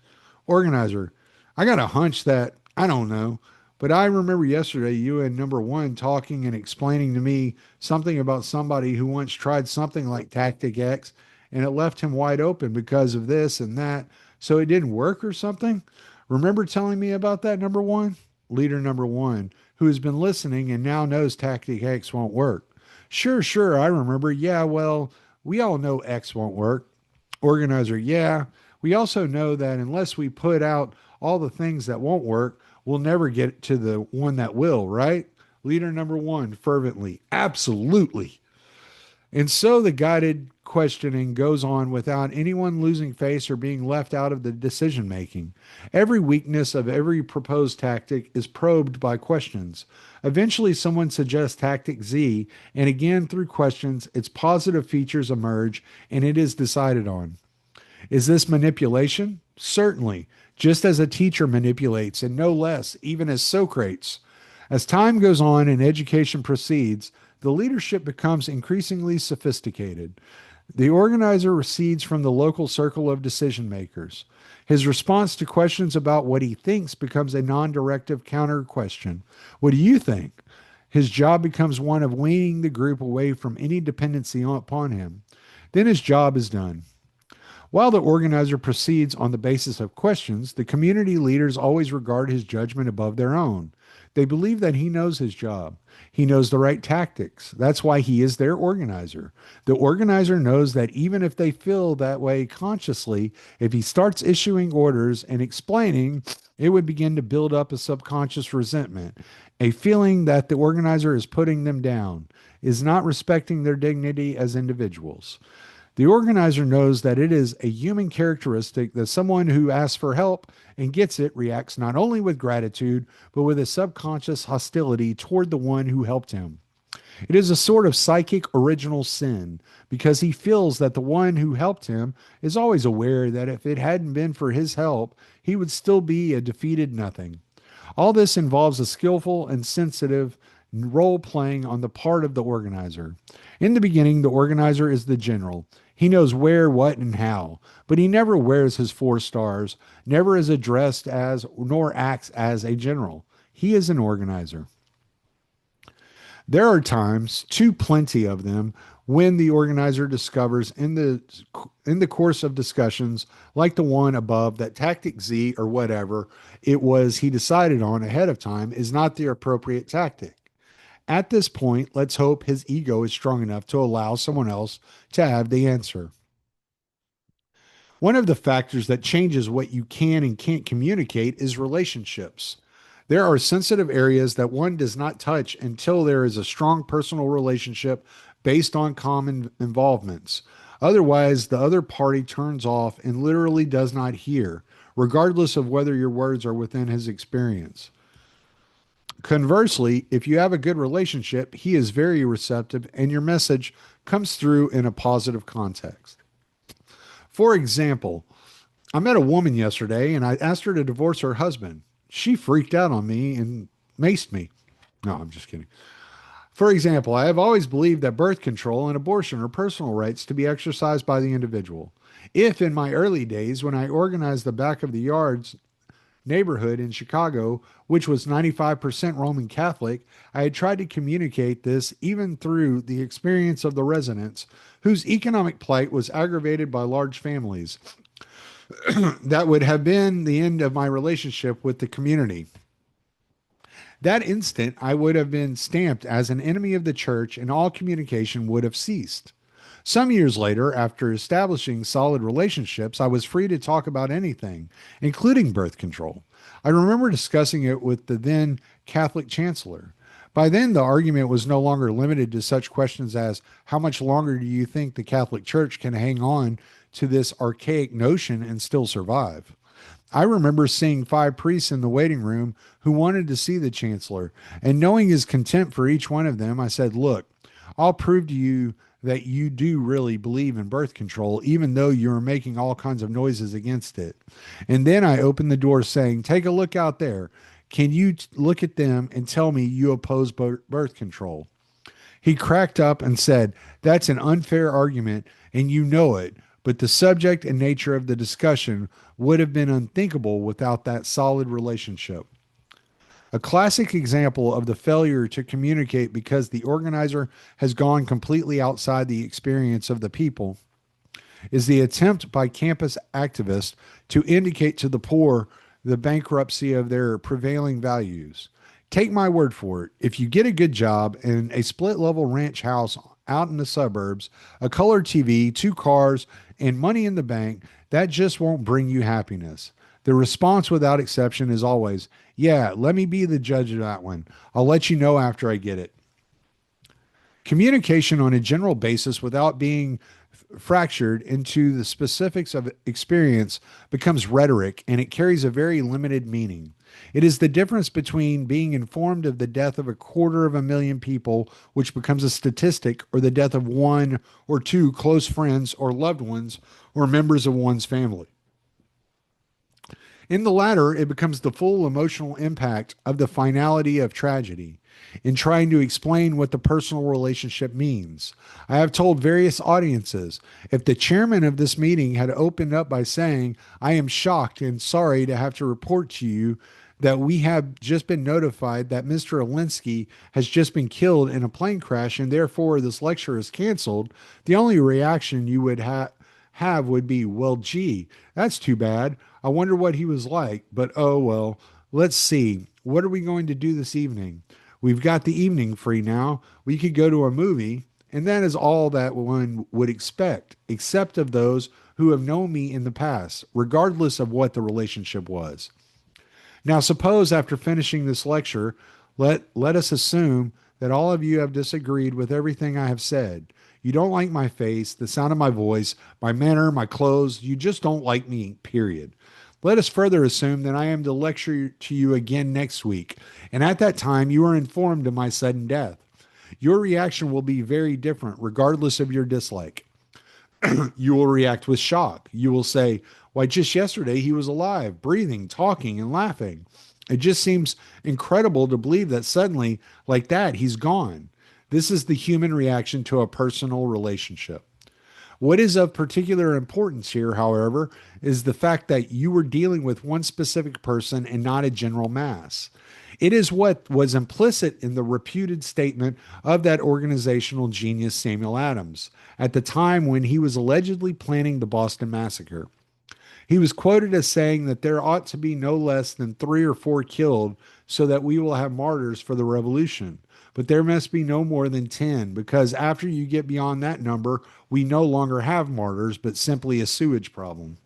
Organizer, I got a hunch that I don't know, but I remember yesterday you and number one talking and explaining to me something about somebody who once tried something like Tactic X and it left him wide open because of this and that. So it didn't work or something. Remember telling me about that, number one? Leader number one, who has been listening and now knows Tactic X won't work. Sure, sure, I remember. Yeah, well, we all know X won't work. Organizer, yeah. We also know that unless we put out all the things that won't work, we'll never get to the one that will, right? Leader number one, fervently, absolutely. And so the guided questioning goes on without anyone losing face or being left out of the decision making. Every weakness of every proposed tactic is probed by questions. Eventually, someone suggests tactic Z, and again, through questions, its positive features emerge and it is decided on. Is this manipulation? Certainly, just as a teacher manipulates, and no less, even as Socrates. As time goes on and education proceeds, the leadership becomes increasingly sophisticated. The organizer recedes from the local circle of decision makers. His response to questions about what he thinks becomes a non directive counter question. What do you think? His job becomes one of weaning the group away from any dependency upon him. Then his job is done. While the organizer proceeds on the basis of questions, the community leaders always regard his judgment above their own. They believe that he knows his job. He knows the right tactics. That's why he is their organizer. The organizer knows that even if they feel that way consciously, if he starts issuing orders and explaining, it would begin to build up a subconscious resentment, a feeling that the organizer is putting them down, is not respecting their dignity as individuals. The organizer knows that it is a human characteristic that someone who asks for help and gets it reacts not only with gratitude, but with a subconscious hostility toward the one who helped him. It is a sort of psychic original sin because he feels that the one who helped him is always aware that if it hadn't been for his help, he would still be a defeated nothing. All this involves a skillful and sensitive role playing on the part of the organizer. In the beginning, the organizer is the general. He knows where, what, and how, but he never wears his 4 stars, never is addressed as, nor acts as a general. He is an organizer. There are times, too plenty of them, when the organizer discovers in the course of discussions like the one above that tactic Z or whatever it was he decided on ahead of time is not the appropriate tactic. At this point, let's hope his ego is strong enough to allow someone else to have the answer. One of the factors that changes what you can and can't communicate is relationships. There are sensitive areas that one does not touch until there is a strong personal relationship based on common involvements. Otherwise, the other party turns off and literally does not hear, regardless of whether your words are within his experience. Conversely, if you have a good relationship, he is very receptive and your message comes through in a positive context. For example, I met a woman yesterday and I asked her to divorce her husband. She freaked out on me and maced me. No, I'm just kidding. For example, I have always believed that birth control and abortion are personal rights to be exercised by the individual. If in my early days, when I organized the back of the yards neighborhood in Chicago, which was 95% Roman Catholic, I had tried to communicate this even through the experience of the residents, whose economic plight was aggravated by large families. That would have been the end of my relationship with the community. That instant, I would have been stamped as an enemy of the church and all communication would have ceased. Some years later, after establishing solid relationships, I was free to talk about anything, including birth control. I remember discussing it with the then Catholic chancellor. By then, the argument was no longer limited to such questions as how much longer do you think the Catholic Church can hang on to this archaic notion and still survive? I remember seeing 5 priests in the waiting room who wanted to see the chancellor, and knowing his contempt for each one of them, I said, "Look, I'll prove to you that you do really believe in birth control, even though you're making all kinds of noises against it." And then I opened the door saying, "Take a look out there. Can you look at them and tell me you oppose birth control?" He cracked up and said, "That's an unfair argument, and you know it, but the subject and nature of the discussion would have been unthinkable without that solid relationship." A classic example of the failure to communicate because the organizer has gone completely outside the experience of the people is the attempt by campus activists to indicate to the poor the bankruptcy of their prevailing values. Take my word for it, if you get a good job in a split level ranch house out in the suburbs, a color TV, 2 cars, and money in the bank, that just won't bring you happiness. The response without exception is always, "Yeah, let me be the judge of that one. I'll let you know after I get it." Communication on a general basis without being fractured into the specifics of experience becomes rhetoric and it carries a very limited meaning. It is the difference between being informed of the death of 250,000 people, which becomes a statistic, or the death of 1 or 2 close friends or loved ones or members of one's family. In the latter, it becomes the full emotional impact of the finality of tragedy in trying to explain what the personal relationship means. I have told various audiences, if the chairman of this meeting had opened up by saying, "I am shocked and sorry to have to report to you that we have just been notified that Mr. Alinsky has just been killed in a plane crash and therefore this lecture is canceled," the only reaction you would have would be, "Well, gee, that's too bad. I wonder what he was like, but oh well, let's see. What are we going to do this evening? We've got the evening free now. We could go to a movie." And that is all that one would expect, except of those who have known me in the past, regardless of what the relationship was. Now, suppose after finishing this lecture, let us assume that all of you have disagreed with everything I have said. You don't like my face, the sound of my voice, my manner, my clothes. You just don't like me, period. Let us further assume that I am to lecture to you again next week, and at that time you are informed of my sudden death. Your reaction will be very different, regardless of your dislike. You will react with shock. You will say, "Why, just yesterday he was alive, breathing, talking, and laughing. It just seems incredible to believe that suddenly, like that, he's gone." This is the human reaction to a personal relationship. What is of particular importance here, however, is the fact that you were dealing with one specific person and not a general mass. It is what was implicit in the reputed statement of that organizational genius Samuel Adams at the time when he was allegedly planning the Boston Massacre. He was quoted as saying that there ought to be no less than 3 or 4 killed so that we will have martyrs for the revolution. But there must be no more than 10, because after you get beyond that number, we no longer have martyrs, but simply a sewage problem.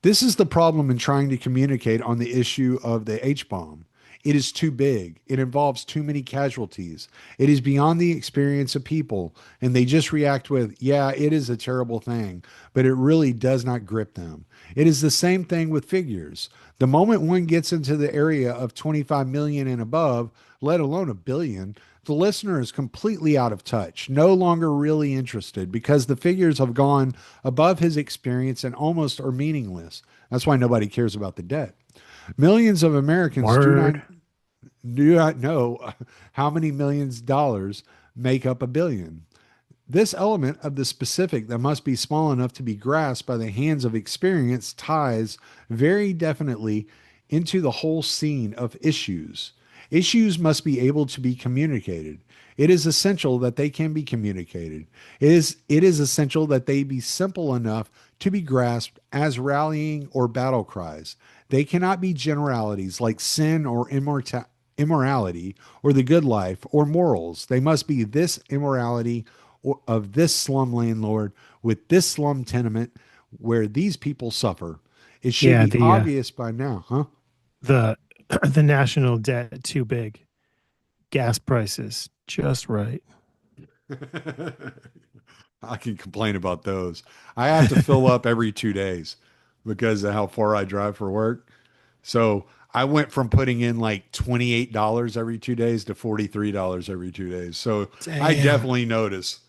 This is the problem in trying to communicate on the issue of the H bomb. It is too big. It involves too many casualties. It is beyond the experience of people, and they just react with, "Yeah, it is a terrible thing," but it really does not grip them. It is the same thing with figures. The moment one gets into the area of 25 million and above, let alone a billion, the listener is completely out of touch, no longer really interested because the figures have gone above his experience and almost are meaningless. That's why nobody cares about the debt. Millions of Americans do not know how many millions of dollars make up a billion. This element of the specific that must be small enough to be grasped by the hands of experience ties very definitely into the whole scene of issues. Issues must be able to be communicated. It is essential that they can be communicated. It is essential that they be simple enough to be grasped as rallying or battle cries. They cannot be generalities like sin or immorality or the good life or morals. They must be this immorality of this slum landlord with this slum tenement where these people suffer. It should Yeah, be obvious by now, huh? the the national debt too big, gas prices just right. I can complain about those. I have to fill up every 2 days because of how far I drive for work. So I went from putting in like $28 every 2 days to $43 every 2 days. So I Damn. definitely notice.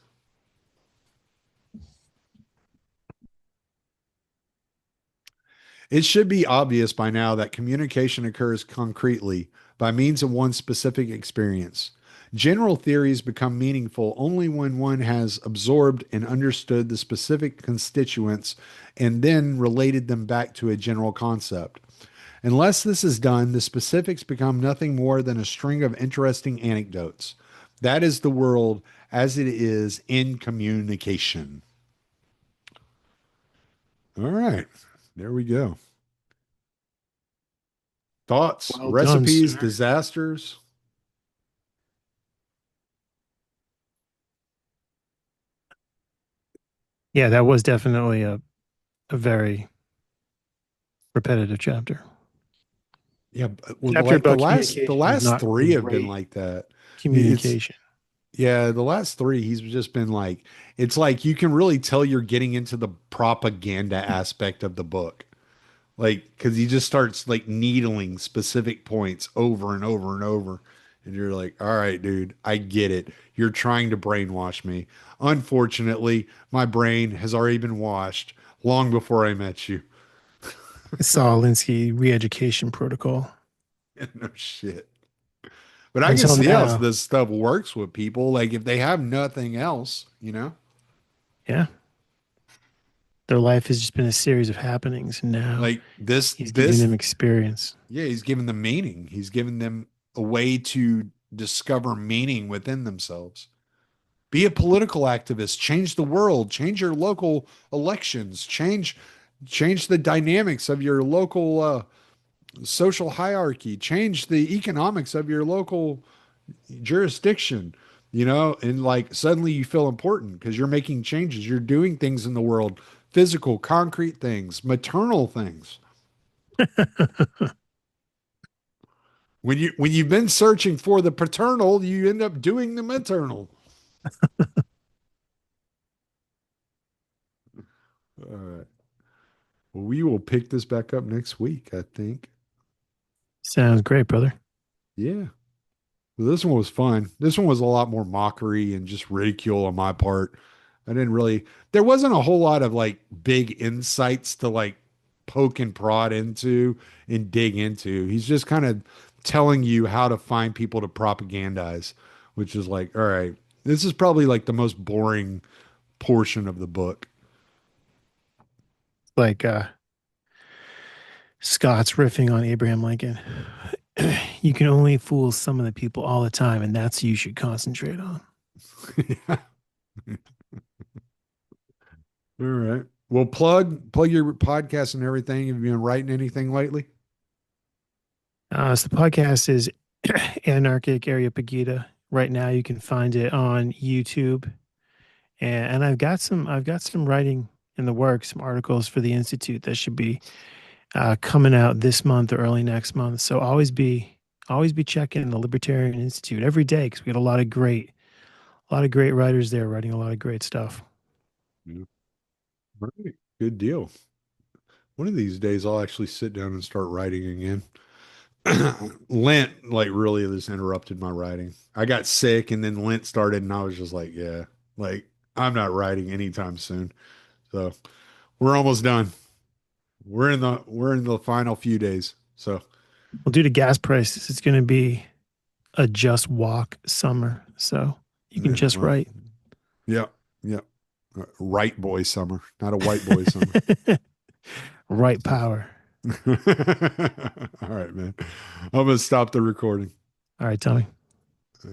It should be obvious by now that communication occurs concretely by means of one's specific experience. General theories become meaningful only when one has absorbed and understood the specific constituents and then related them back to a general concept. Unless this is done, the specifics become nothing more than a string of interesting anecdotes. That is the world as it is in communication. All right, there we go. Thoughts, Well done, recipes, sir. disasters. Yeah, that was definitely a very repetitive chapter. Yeah, well, Chapter like the about last the communication is last not three have been great like that. It's communication. yeah, the last three he's just been like it's like you can really tell you're getting into the propaganda aspect of the book. Like because he just starts like needling specific points over and over and over. And you're like, all right, dude, I get it. You're trying to brainwash me. Unfortunately, my brain has already been washed long before I met you. Saul Alinsky re-education protocol. No shit. But I can Until see how now, this stuff works with people. Like if they have nothing else, you know? yeah, their life has just been a series of happenings, and now Like this, he's giving this, them experience. yeah, he's giving them meaning. He's giving them a way to discover meaning within themselves. Be a political activist, change the world, change your local elections, change the dynamics of your local social hierarchy, change the economics of your local jurisdiction, and like suddenly you feel important because you're making changes, you're doing things in the world, physical, concrete things, maternal things. When you've been searching for the paternal, you end up doing the maternal. All right. Well, we will pick this back up next week, I think. Sounds great, brother. Yeah. Well, this one was fun. This one was a lot more mockery and just ridicule on my part. I didn't really, there wasn't a whole lot of like big insights to like poke and prod into and dig into. He's just kind of telling you how to find people to propagandize, which is like, all right, this is probably like the most boring portion of the book. Like Scott's riffing on Abraham Lincoln. You can only fool some of the people all the time, and that's who you should concentrate on. All right. Well, plug your podcast and everything. Have you been writing anything lately? So the podcast is Anarchic Areopagita. Right now, you can find it on YouTube, and I've got some writing in the works, some articles for the Institute that should be coming out this month or early next month. So always be checking the Libertarian Institute every day because we got a lot of great writers there writing a lot of great stuff. Yeah. All right. Good deal. One of these days, I'll actually sit down and start writing again. Lent, like, really just interrupted my writing. I got sick and then Lent started, and I was just like, yeah, like, I'm not writing anytime soon. So we're almost done. We're in the final few days. So Well, due to gas prices, it's going to be a just walk summer. So you can yeah, just well, write. yeah. Yep. Right boy summer, not a white boy summer. Right power. All right, man. I'm gonna stop the recording. All right, Tommy. Uh,